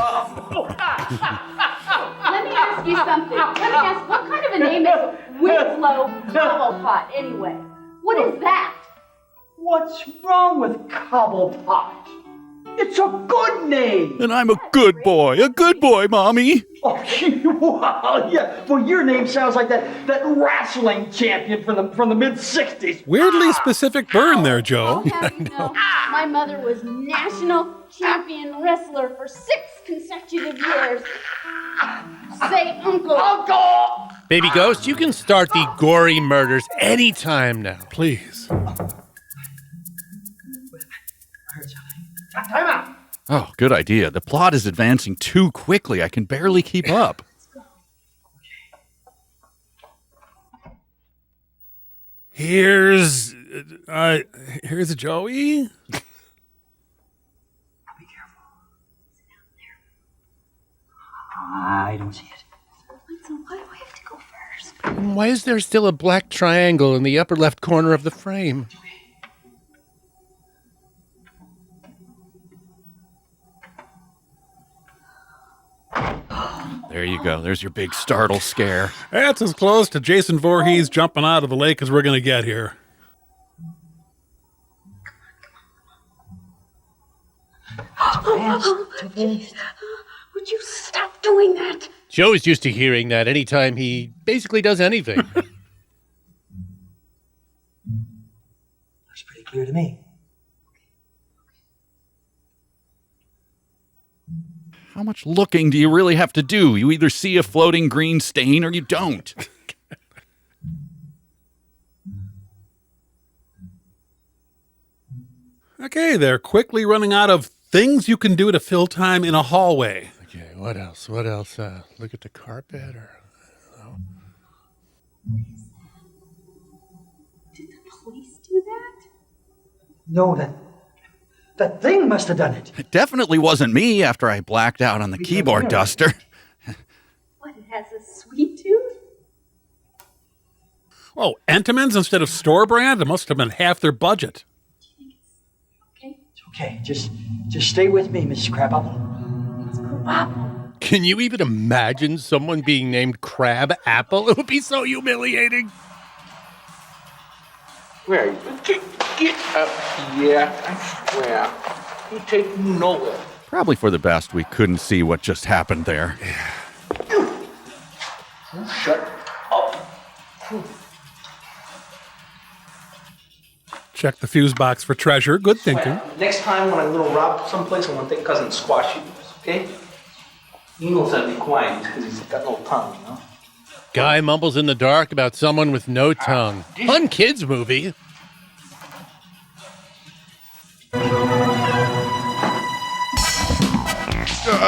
me ask you something. Let me ask, what kind of a name is Winslow Cobblepot anyway? What is that? What's wrong with Cobblepot? It's a good name. And I'm a good boy, Mommy. Oh, wow, yeah. Well, your name sounds like that wrestling champion from the mid-'60s. Weirdly specific burn there, Joe. No, my mother was national champion wrestler for 6 consecutive years. Say, Uncle. Baby Ghost, you can start the gory murders anytime now. Please. Time out. Oh, good idea. The plot is advancing too quickly. I can barely keep up. Here's Joey. Be careful. I don't see it. So why do I have to go first? Why is there still a black triangle in the upper left corner of the frame? There you go. There's your big startle scare. That's as close to Jason Voorhees jumping out of the lake as we're going to get here. Would you stop doing that? Joe's used to hearing that anytime he basically does anything. Looks pretty clear to me. How much looking do you really have to do? You either see a floating green stain or you don't. Okay, they're quickly running out of things you can do to fill time in a hallway. Okay, what else? What else? Look at the carpet or... Did the police do that? No, that thing must have done it. It definitely wasn't me after I blacked out on the keyboard duster. What, it has a sweet tooth? Oh, Entenmann's instead of store brand? It must have been half their budget. It's okay. Just stay with me, Mrs. Crabapple. Can you even imagine someone being named Crab Apple? It would be so humiliating. Where are you? Get up here. I swear. You take you nowhere. Probably for the best we couldn't see what just happened there. Shut up. Check the fuse box for treasure. Good thinking. Next time when I'm gonna rob someplace, I'm gonna take cousin squash you, okay? He knows how to be quiet because he's got no tongue, you know? Guy mumbles in the dark about someone with no tongue. Fun kids movie.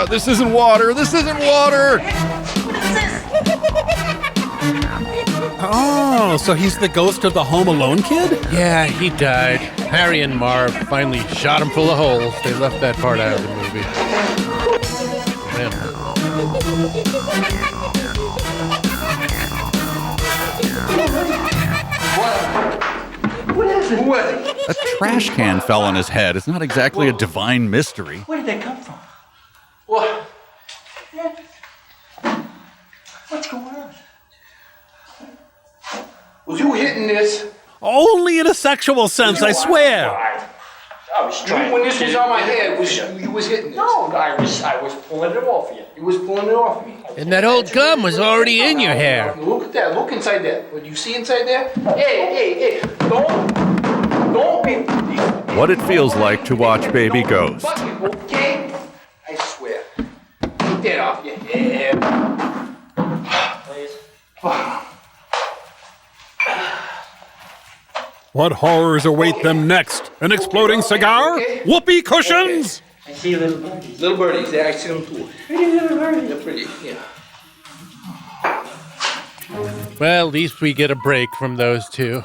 This isn't water. This isn't water. Oh, so he's the ghost of the Home Alone kid? Yeah, he died. Harry and Marv finally shot him full of holes. They left that part out of the movie. Man. What is it? What? A trash can fell on his head. It's not exactly a divine mystery. Where did that come from? What? What's going on? Was you hitting this? Only in a sexual sense, I swear. I was trying. When this was on my head, you was hitting this. No, I was pulling it off of you. You was pulling it off me. And that old gum was already in your hair. Look at that. Look inside that. What do you see inside there? Hey. Don't be... What it feels like to watch Baby Ghost. Okay? I swear. Take that off your head. Please. What horrors await them next? An exploding cigar? Whoopee cushions? I see little birdies. Little birdies, yeah, I see them too. Pretty little birdies. They're pretty, yeah. Well, at least we get a break from those two.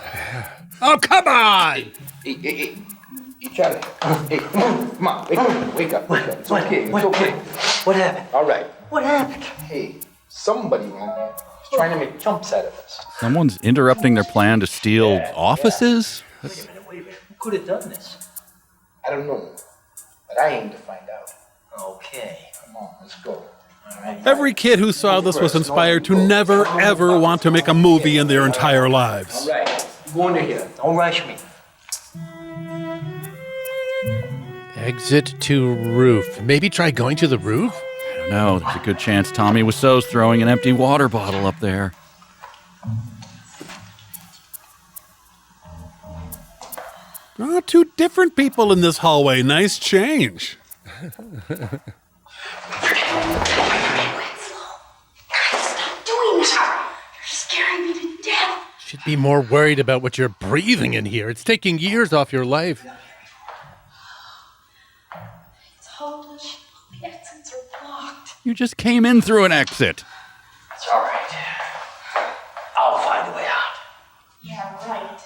Oh, come on! Hey, Charlie. Hey, come on. Wake up. It's okay. It's okay. What happened? All right. What happened? Hey, somebody around here is trying to make chumps out of us. Someone's interrupting their plan to steal offices? Wait a minute. Who could have done this? I don't know, but I aim to find out. Okay. Come on, let's go. All right. Every kid who saw this was inspired to never, ever want to make a movie in their entire lives. All right. Go under here. Don't rush me. Exit to roof. Maybe try going to the roof? I don't know. There's a good chance Tommy Wiseau's throwing an empty water bottle up there. Oh, two different people in this hallway. Nice change. Stop doing that. You're scaring me to death. Should be more worried about what you're breathing in here. It's taking years off your life. It's hopeless. The exits are blocked. You just came in through an exit. It's all right. I'll find a way out. Yeah, right.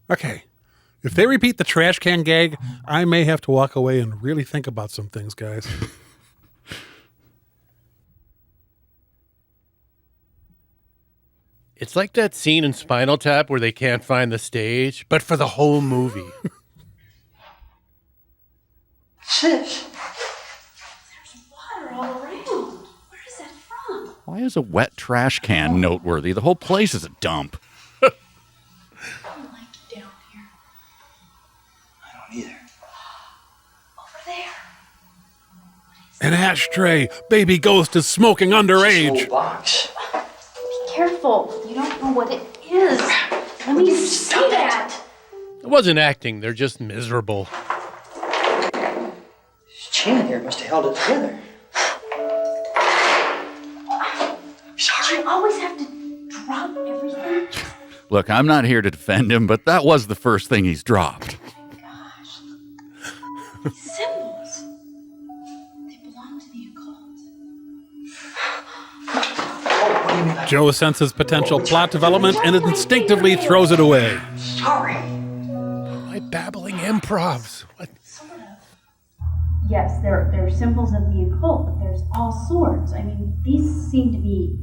Okay. If they repeat the trash can gag, I may have to walk away and really think about some things, guys. It's like that scene in Spinal Tap where they can't find the stage, but for the whole movie. Sis. There's water all around. Where is that from? Why is a wet trash can noteworthy? The whole place is a dump. I don't like it down here. I don't either. Over there. An ashtray. Baby Ghost is smoking underage. Box. Be careful. You don't know what it is. Let me see that. It wasn't acting. They're just miserable. This chain here must have held it together. Sorry. You always have to drop everything. Look, I'm not here to defend him, but that was the first thing he's dropped. These symbols. They belong to the occult. Joe senses potential plot development and instinctively throws it away. Sorry. My babbling improvs. What? Yes, they're symbols of the occult, but there's all sorts. I mean, these seem to be,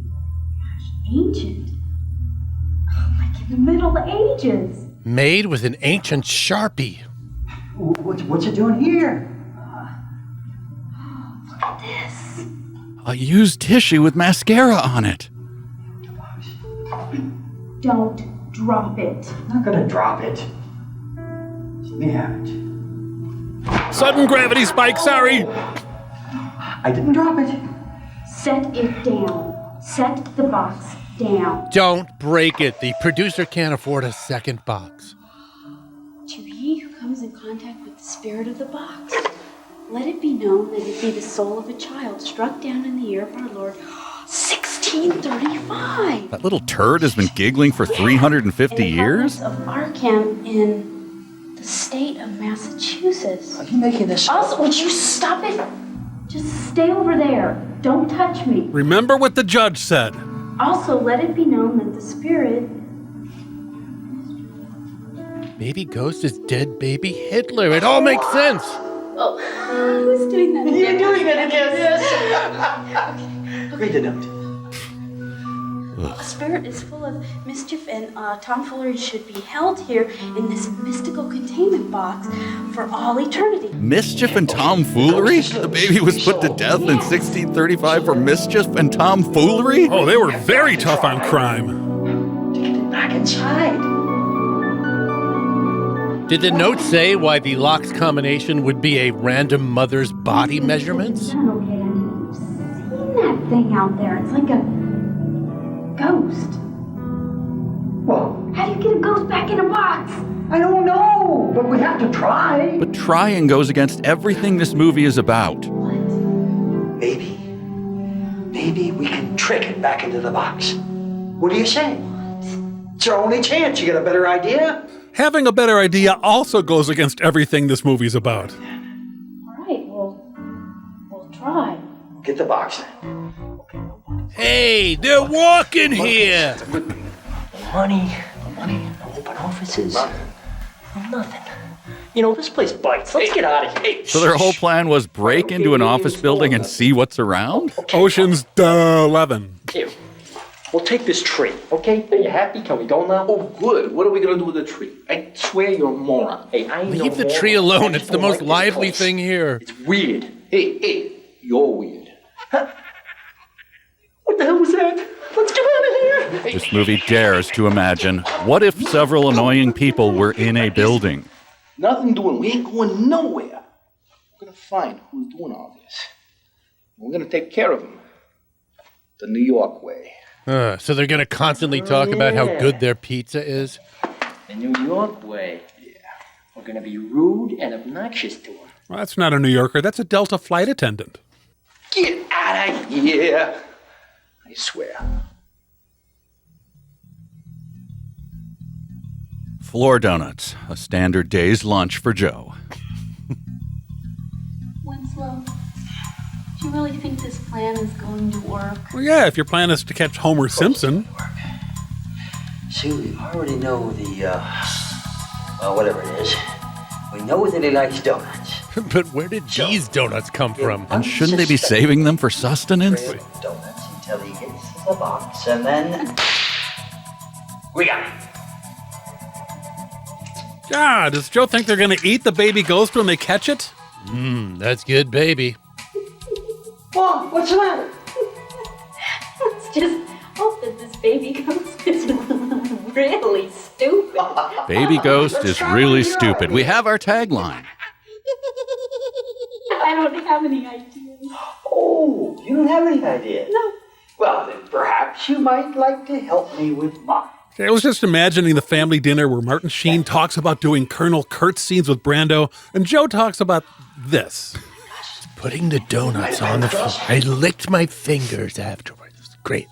ancient. Like in the Middle Ages. Made with an ancient Sharpie. What's it doing here? Look at this. A used tissue with mascara on it. Don't drop it. I'm not gonna drop it. Let me have it. Sudden gravity spike, sorry. I didn't drop it. Set it down. Set the box down. Don't break it. The producer can't afford a second box. To he who comes in contact with the spirit of the box, let it be known that it be the soul of a child struck down in the year of our Lord 1635. That little turd has been giggling for 350 years? Of Arkham in the state of Massachusetts. Are you making this up? Also, would you stop it? Just stay over there. Don't touch me. Remember what the judge said. Also, let it be known that the spirit... Baby Ghost is dead baby Hitler. It all makes sense. Oh, who's doing that? You're doing it again, yes. Read the note. A spirit is full of mischief and tomfoolery should be held here in this mystical containment box for all eternity. Mischief and tomfoolery? The baby was put to death in 1635 for mischief and tomfoolery? Oh, they were very tough on crime. To get it back inside. Did the note say why the lock's combination would be a random mother's body measurements? Okay, you've seen that thing out there. It's like a ghost. Well, how do you get a ghost back in a box? I don't know, but we have to try. But trying goes against everything this movie is about. Maybe we can trick it back into the box. What do you say? It's our only chance. You got a better idea? Having a better idea also goes against everything this movie's about. All right, we'll try. Get the box then. Hey, they're walking here. Money, open offices. Nothing. You know, this place bites. Let's get out of here. So their whole plan was break into an office building and see what's around? Ocean's 11. Here, we'll take this tree, okay? Are you happy? Can we go now? Oh, good. What are we gonna do with the tree? I swear you're a moron. Hey, I ain't Leave the tree alone. It's the most lively thing here. It's weird. Hey, you're weird. What the hell was that? Let's get out of here. This movie dares to imagine, what if several annoying people were in a building? Nothing doing. We ain't going nowhere. We're gonna find who's doing all this. We're gonna take care of him. The New York way. So they're going to constantly talk about how good their pizza is? The New York way. Yeah. We're gonna be rude and obnoxious to him. Well, that's not a New Yorker. That's a Delta flight attendant. Get out of here. I swear. Floor donuts, a standard day's lunch for Joe. Winslow, do you really think this plan is going to work? Well, yeah, if your plan is to catch Homer Simpson. See, we already know the, whatever it is. We know that he likes donuts. But where did these donuts come from? And shouldn't they be saving them for sustenance? Donuts until he gets the box, and then we got it. Ah, does Joe think they're going to eat the baby ghost when they catch it? That's good, baby. Well, what's the matter? Let's just hope that this baby ghost is really stupid. Baby ghost is really stupid. We have our tagline. I don't have any ideas. Oh, you don't have any ideas? No. Well, then perhaps you might like to help me with mine. I was just imagining the family dinner where Martin Sheen talks about doing Colonel Kurtz scenes with Brando, and Joe talks about this. Putting the donuts on the floor. I licked my fingers afterwards. Great.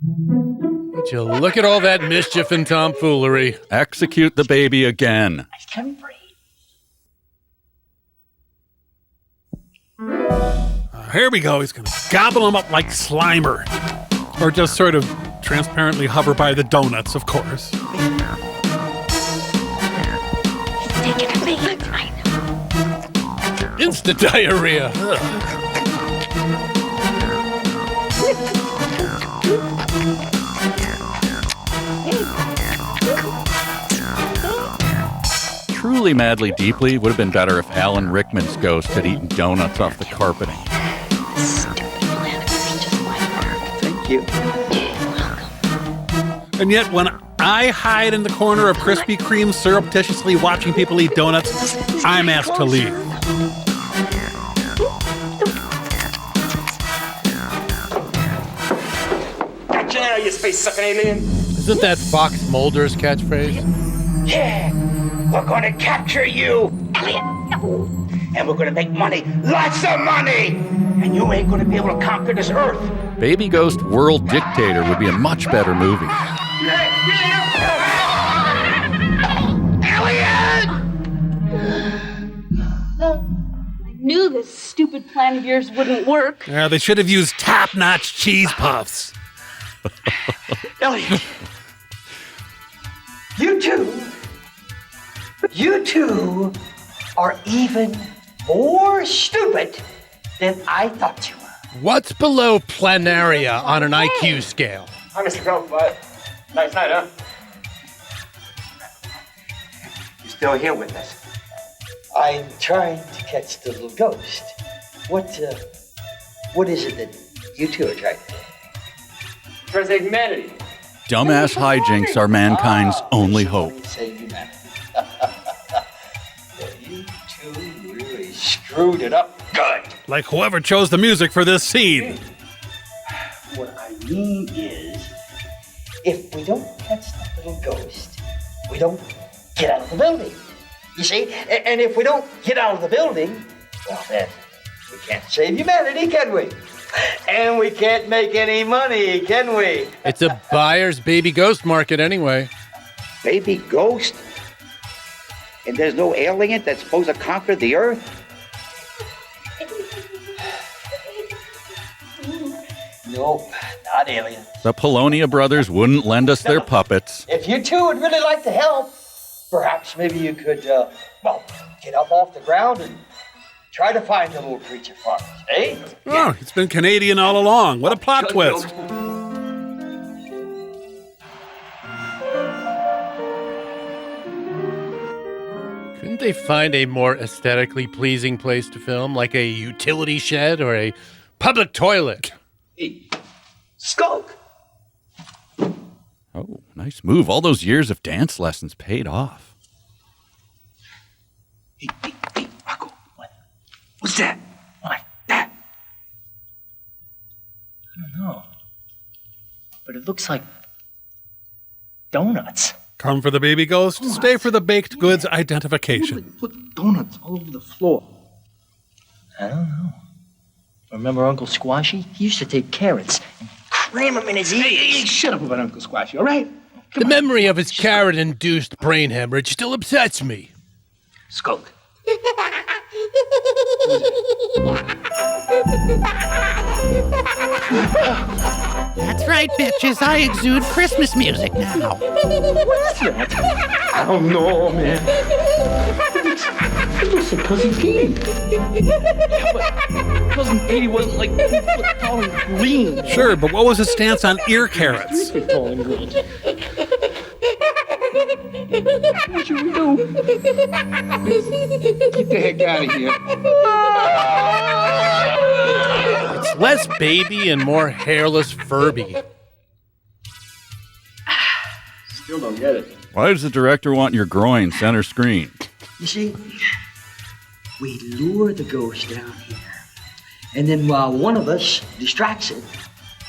Would you look at all that mischief and tomfoolery? Execute the baby again. I can't breathe. Here we go. He's going to gobble them up like Slimer. Or just sort of transparently hover by the donuts, of course. Instant diarrhea. Truly Madly Deeply would have been better if Alan Rickman's ghost had eaten donuts off the carpeting. Thank you. And yet when I hide in the corner of Krispy Kreme surreptitiously watching people eat donuts, I'm asked to leave. Gotcha now, you space-sucking alien. Isn't that Fox Mulder's catchphrase? Yeah, we're gonna capture you, Elliot. And we're gonna make money, lots of money. And you ain't gonna be able to conquer this earth. Baby Ghost World Dictator would be a much better movie. Elliot! I knew this stupid plan of yours wouldn't work. Yeah, they should have used top-notch cheese puffs. Elliot, you two are even more stupid than I thought you were. What's below planaria on an IQ scale? Hi, Mr. Crow, but nice night, huh? You're still here with us. I'm trying to catch the little ghost. What is it that you two are trying to do? Trying to save humanity. Dumbass hijinks are mankind's only hope. Save humanity. Well, you two really screwed it up good. Like whoever chose the music for this scene. What I mean is, if we don't catch that little ghost, we don't get out of the building. You see? And if we don't get out of the building, well then, we can't save humanity, can we? And we can't make any money, can we? It's a buyer's baby ghost market anyway. Baby ghost? And there's no alien that's supposed to conquer the earth? Nope, not alien. The Polonia brothers wouldn't lend us their puppets. If you two would really like to help, perhaps maybe you could, get up off the ground and try to find the little creature for us, eh? Oh, it's been Canadian all along. What a plot twist. Couldn't they find a more aesthetically pleasing place to film, like a utility shed or a public toilet? Hey, Skulk! Oh, nice move. All those years of dance lessons paid off. Hey, Rocco, what? What's that? What? That? I don't know. But it looks like donuts. Come for the baby ghost, stay for the baked goods identification. Put donuts all over the floor. I don't know. Remember Uncle Squashy? He used to take carrots and cram them in his ears. Hey, shut up about Uncle Squashy, all right? The memory of his carrot-induced brain hemorrhage still upsets me. Skulk. That's right, bitches. I exude Christmas music now. What is that? I don't know, man. It looks like Cousin Petey. Yeah, but Cousin Petey wasn't like 2 foot tall and green. Sure, but what was his stance on ear carrots? 3 foot tall and green. What should we do? Get the heck out of here. It's less baby and more hairless Furby. Still don't get it. Why does the director want your groin center screen? You see, we lure the ghost down here. And then while one of us distracts it,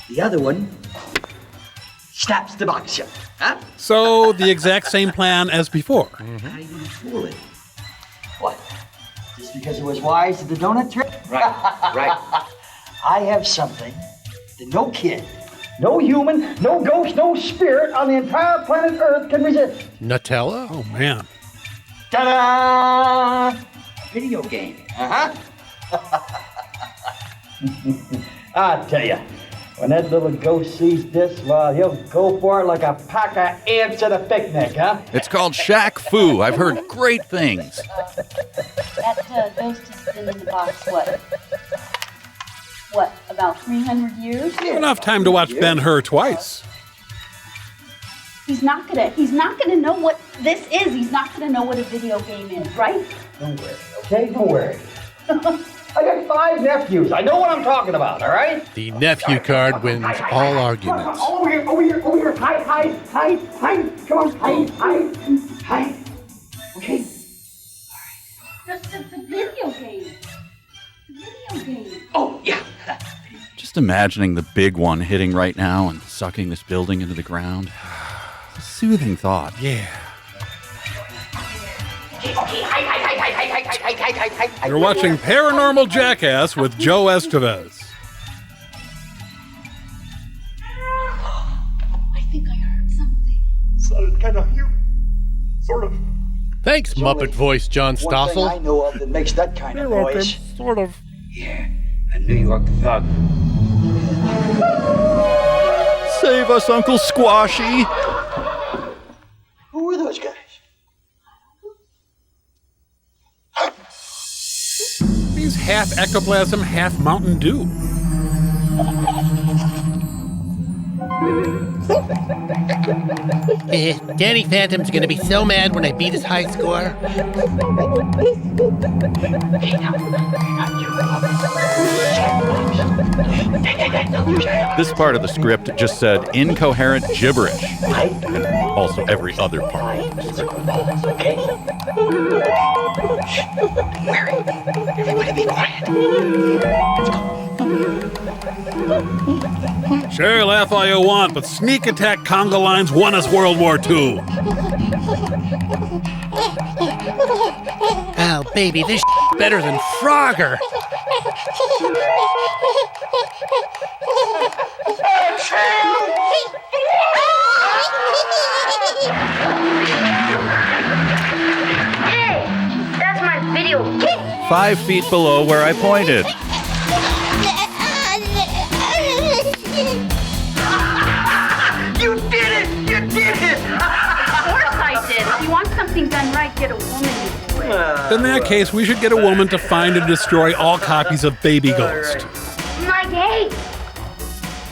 The other one snaps the box shut. Huh? So the exact same plan as before. How you gonna fool it? What? Just because it was wise to the donut trick? Right. I have something that no kid, no human, no ghost, no spirit on the entire planet Earth can resist. Nutella? Oh, man. Ta-da! A video game. I tell you, when that little ghost sees this, well, he'll go for it like a pack of ants at a picnic, huh? It's called Shaq Fu. I've heard great things. That ghost has been in the box, what, about 300 years? Enough time to watch Ben-Hur twice. He's not gonna know what this is. He's not gonna know what a video game is, right? Don't worry, okay? Don't worry. I got 5 nephews. I know what I'm talking about, all right? The nephew card wins all arguments. Over here. Hide. Come on, hide. Okay. The video game. Oh, yeah. Just imagining the big one hitting right now and sucking this building into the ground. It's a soothing thought. Yeah. Okay, hide. You're watching Paranormal Jackass with Joe Estevez. I think I heard something. Sounded kind of human. Sort of. Thanks, Muppet voice John One thing I Stossel. know of that makes that kind of noise. Sort of. Yeah, a New York thug. Save us, Uncle Squashy. Who were those guys? He's half ectoplasm, half Mountain Dew. Danny Phantom's gonna be so mad when I beat his high score. This part of the script just said incoherent gibberish. Also, every other part. Everybody be quiet. Sure, laugh all you want, but sneak attack conga lines won us World War II. Oh, baby, this better than Frogger. Hey, that's my video game. 5 feet below where I pointed. You did it! Of course I did. If you want something done right, get a woman to do it. In that case, we should get a woman to find and destroy all copies of Baby Ghost. My game.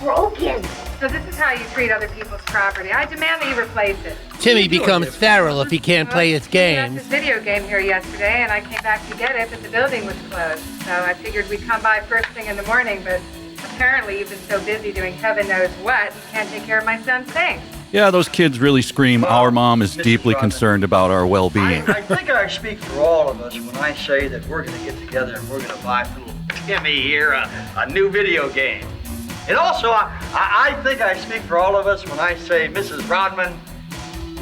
Broken. So this is how you treat other people's property. I demand that you replace it. Timmy becomes feral if he can't play his Left games. this video game here yesterday, and I came back to get it, but the building was closed. So I figured we'd come by first thing in the morning, but apparently you've been so busy doing heaven knows what, you can't take care of my son's things. Yeah, those kids really scream, our mom is deeply concerned about our well-being. I think I speak for all of us when I say that we're going to get together and we're going to buy little Timmy here a new video game. And also, I think I speak for all of us when I say, Mrs. Rodman,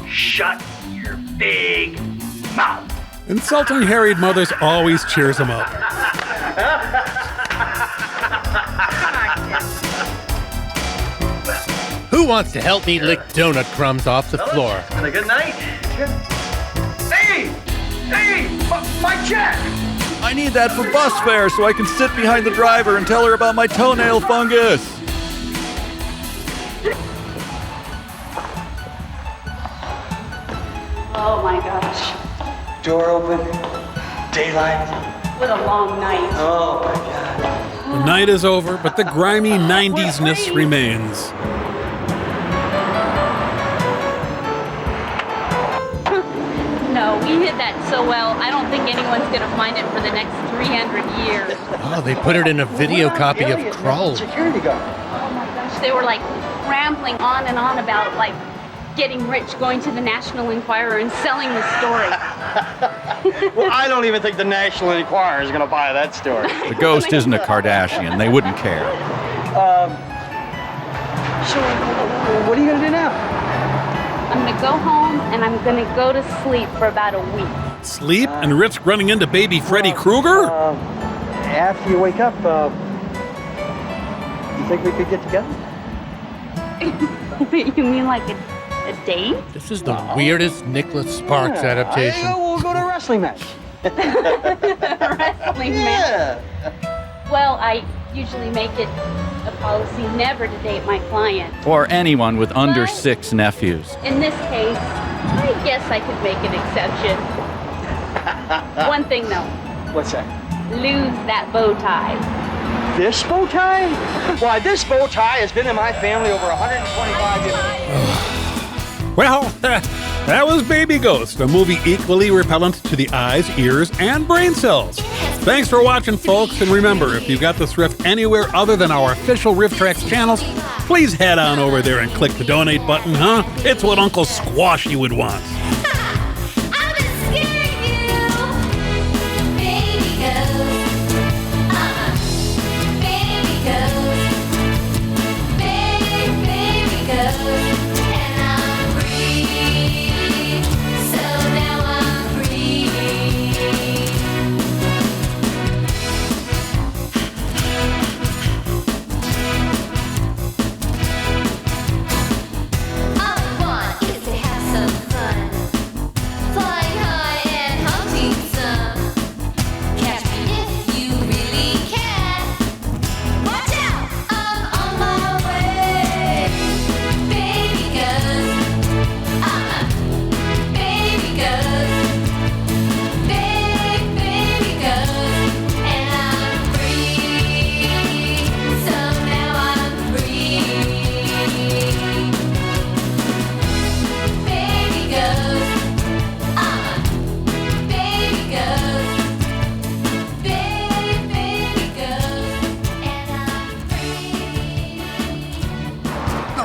shut your big mouth. Insulting harried mothers always cheers him up. Who wants to help me lick donut crumbs off the floor? It's been a good night. Hey, my check. I need that for bus fare so I can sit behind the driver and tell her about my toenail fungus. Oh my gosh. Door open, daylight. What a long night. Oh my God. The night is over, but the grimy 90s-ness remains. No, we hid that so well, I don't think anyone's going to find it for the next 300 years. Oh, they put it in a video copy of Krull. Security guard. Oh my gosh, they were like rambling on and on about like getting rich, going to the National Enquirer and selling the story. Well, I don't even think the National Enquirer is going to buy that story. The ghost isn't a Kardashian. They wouldn't care. So, what are you gonna do now? I'm gonna go home and I'm gonna go to sleep for about a week. Sleep and risk running into baby Freddy Krueger? After you wake up, you think we could get together? You mean like a date? This is the weirdest Nicholas Sparks adaptation. We'll go to a wrestling match. Wrestling match? Well, I usually make it a policy never to date my client. Or anyone with under 6 nephews. In this case, I guess I could make an exception. One thing though. What's that? Lose that bow tie. This bow tie? Why, this bow tie has been in my family over 125 years. Well, that was Baby Ghost, a movie equally repellent to the eyes, ears, and brain cells. Thanks for watching, folks, and remember, if you got this riff anywhere other than our official RiffTrax channels, please head on over there and click the donate button, huh? It's what Uncle Squashy would want.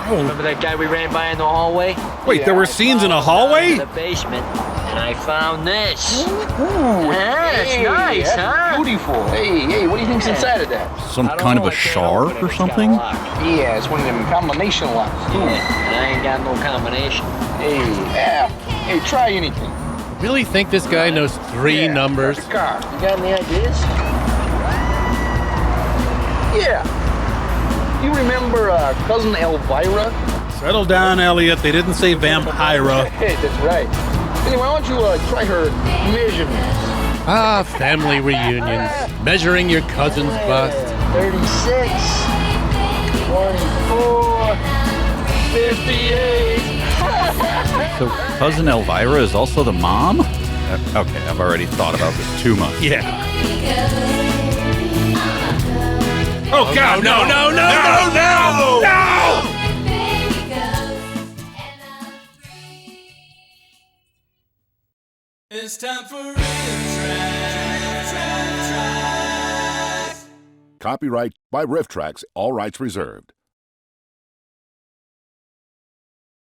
Remember that guy we ran by in the hallway? Wait, there were scenes in a hallway? In the basement, and I found this. It's nice, huh? Beautiful. Hey, what do you think's inside of that? Some kind of a shard or something? Yeah, it's one of them combination locks. And I ain't got no combination. Hey, try anything. Really think this guy knows 3 numbers? The car. You got any ideas? Yeah. You remember cousin Elvira? Settle down, Elliot. They didn't say vampira. Hey, that's right. Anyway, why don't you try her measurements? Ah, family reunions. Measuring your cousin's bust. 36, 24, 58. So cousin Elvira is also the mom? Okay, I've already thought about this too much. Yeah. Oh, God, no. It's time for RiffTrax. Copyright by RiffTrax, all rights reserved.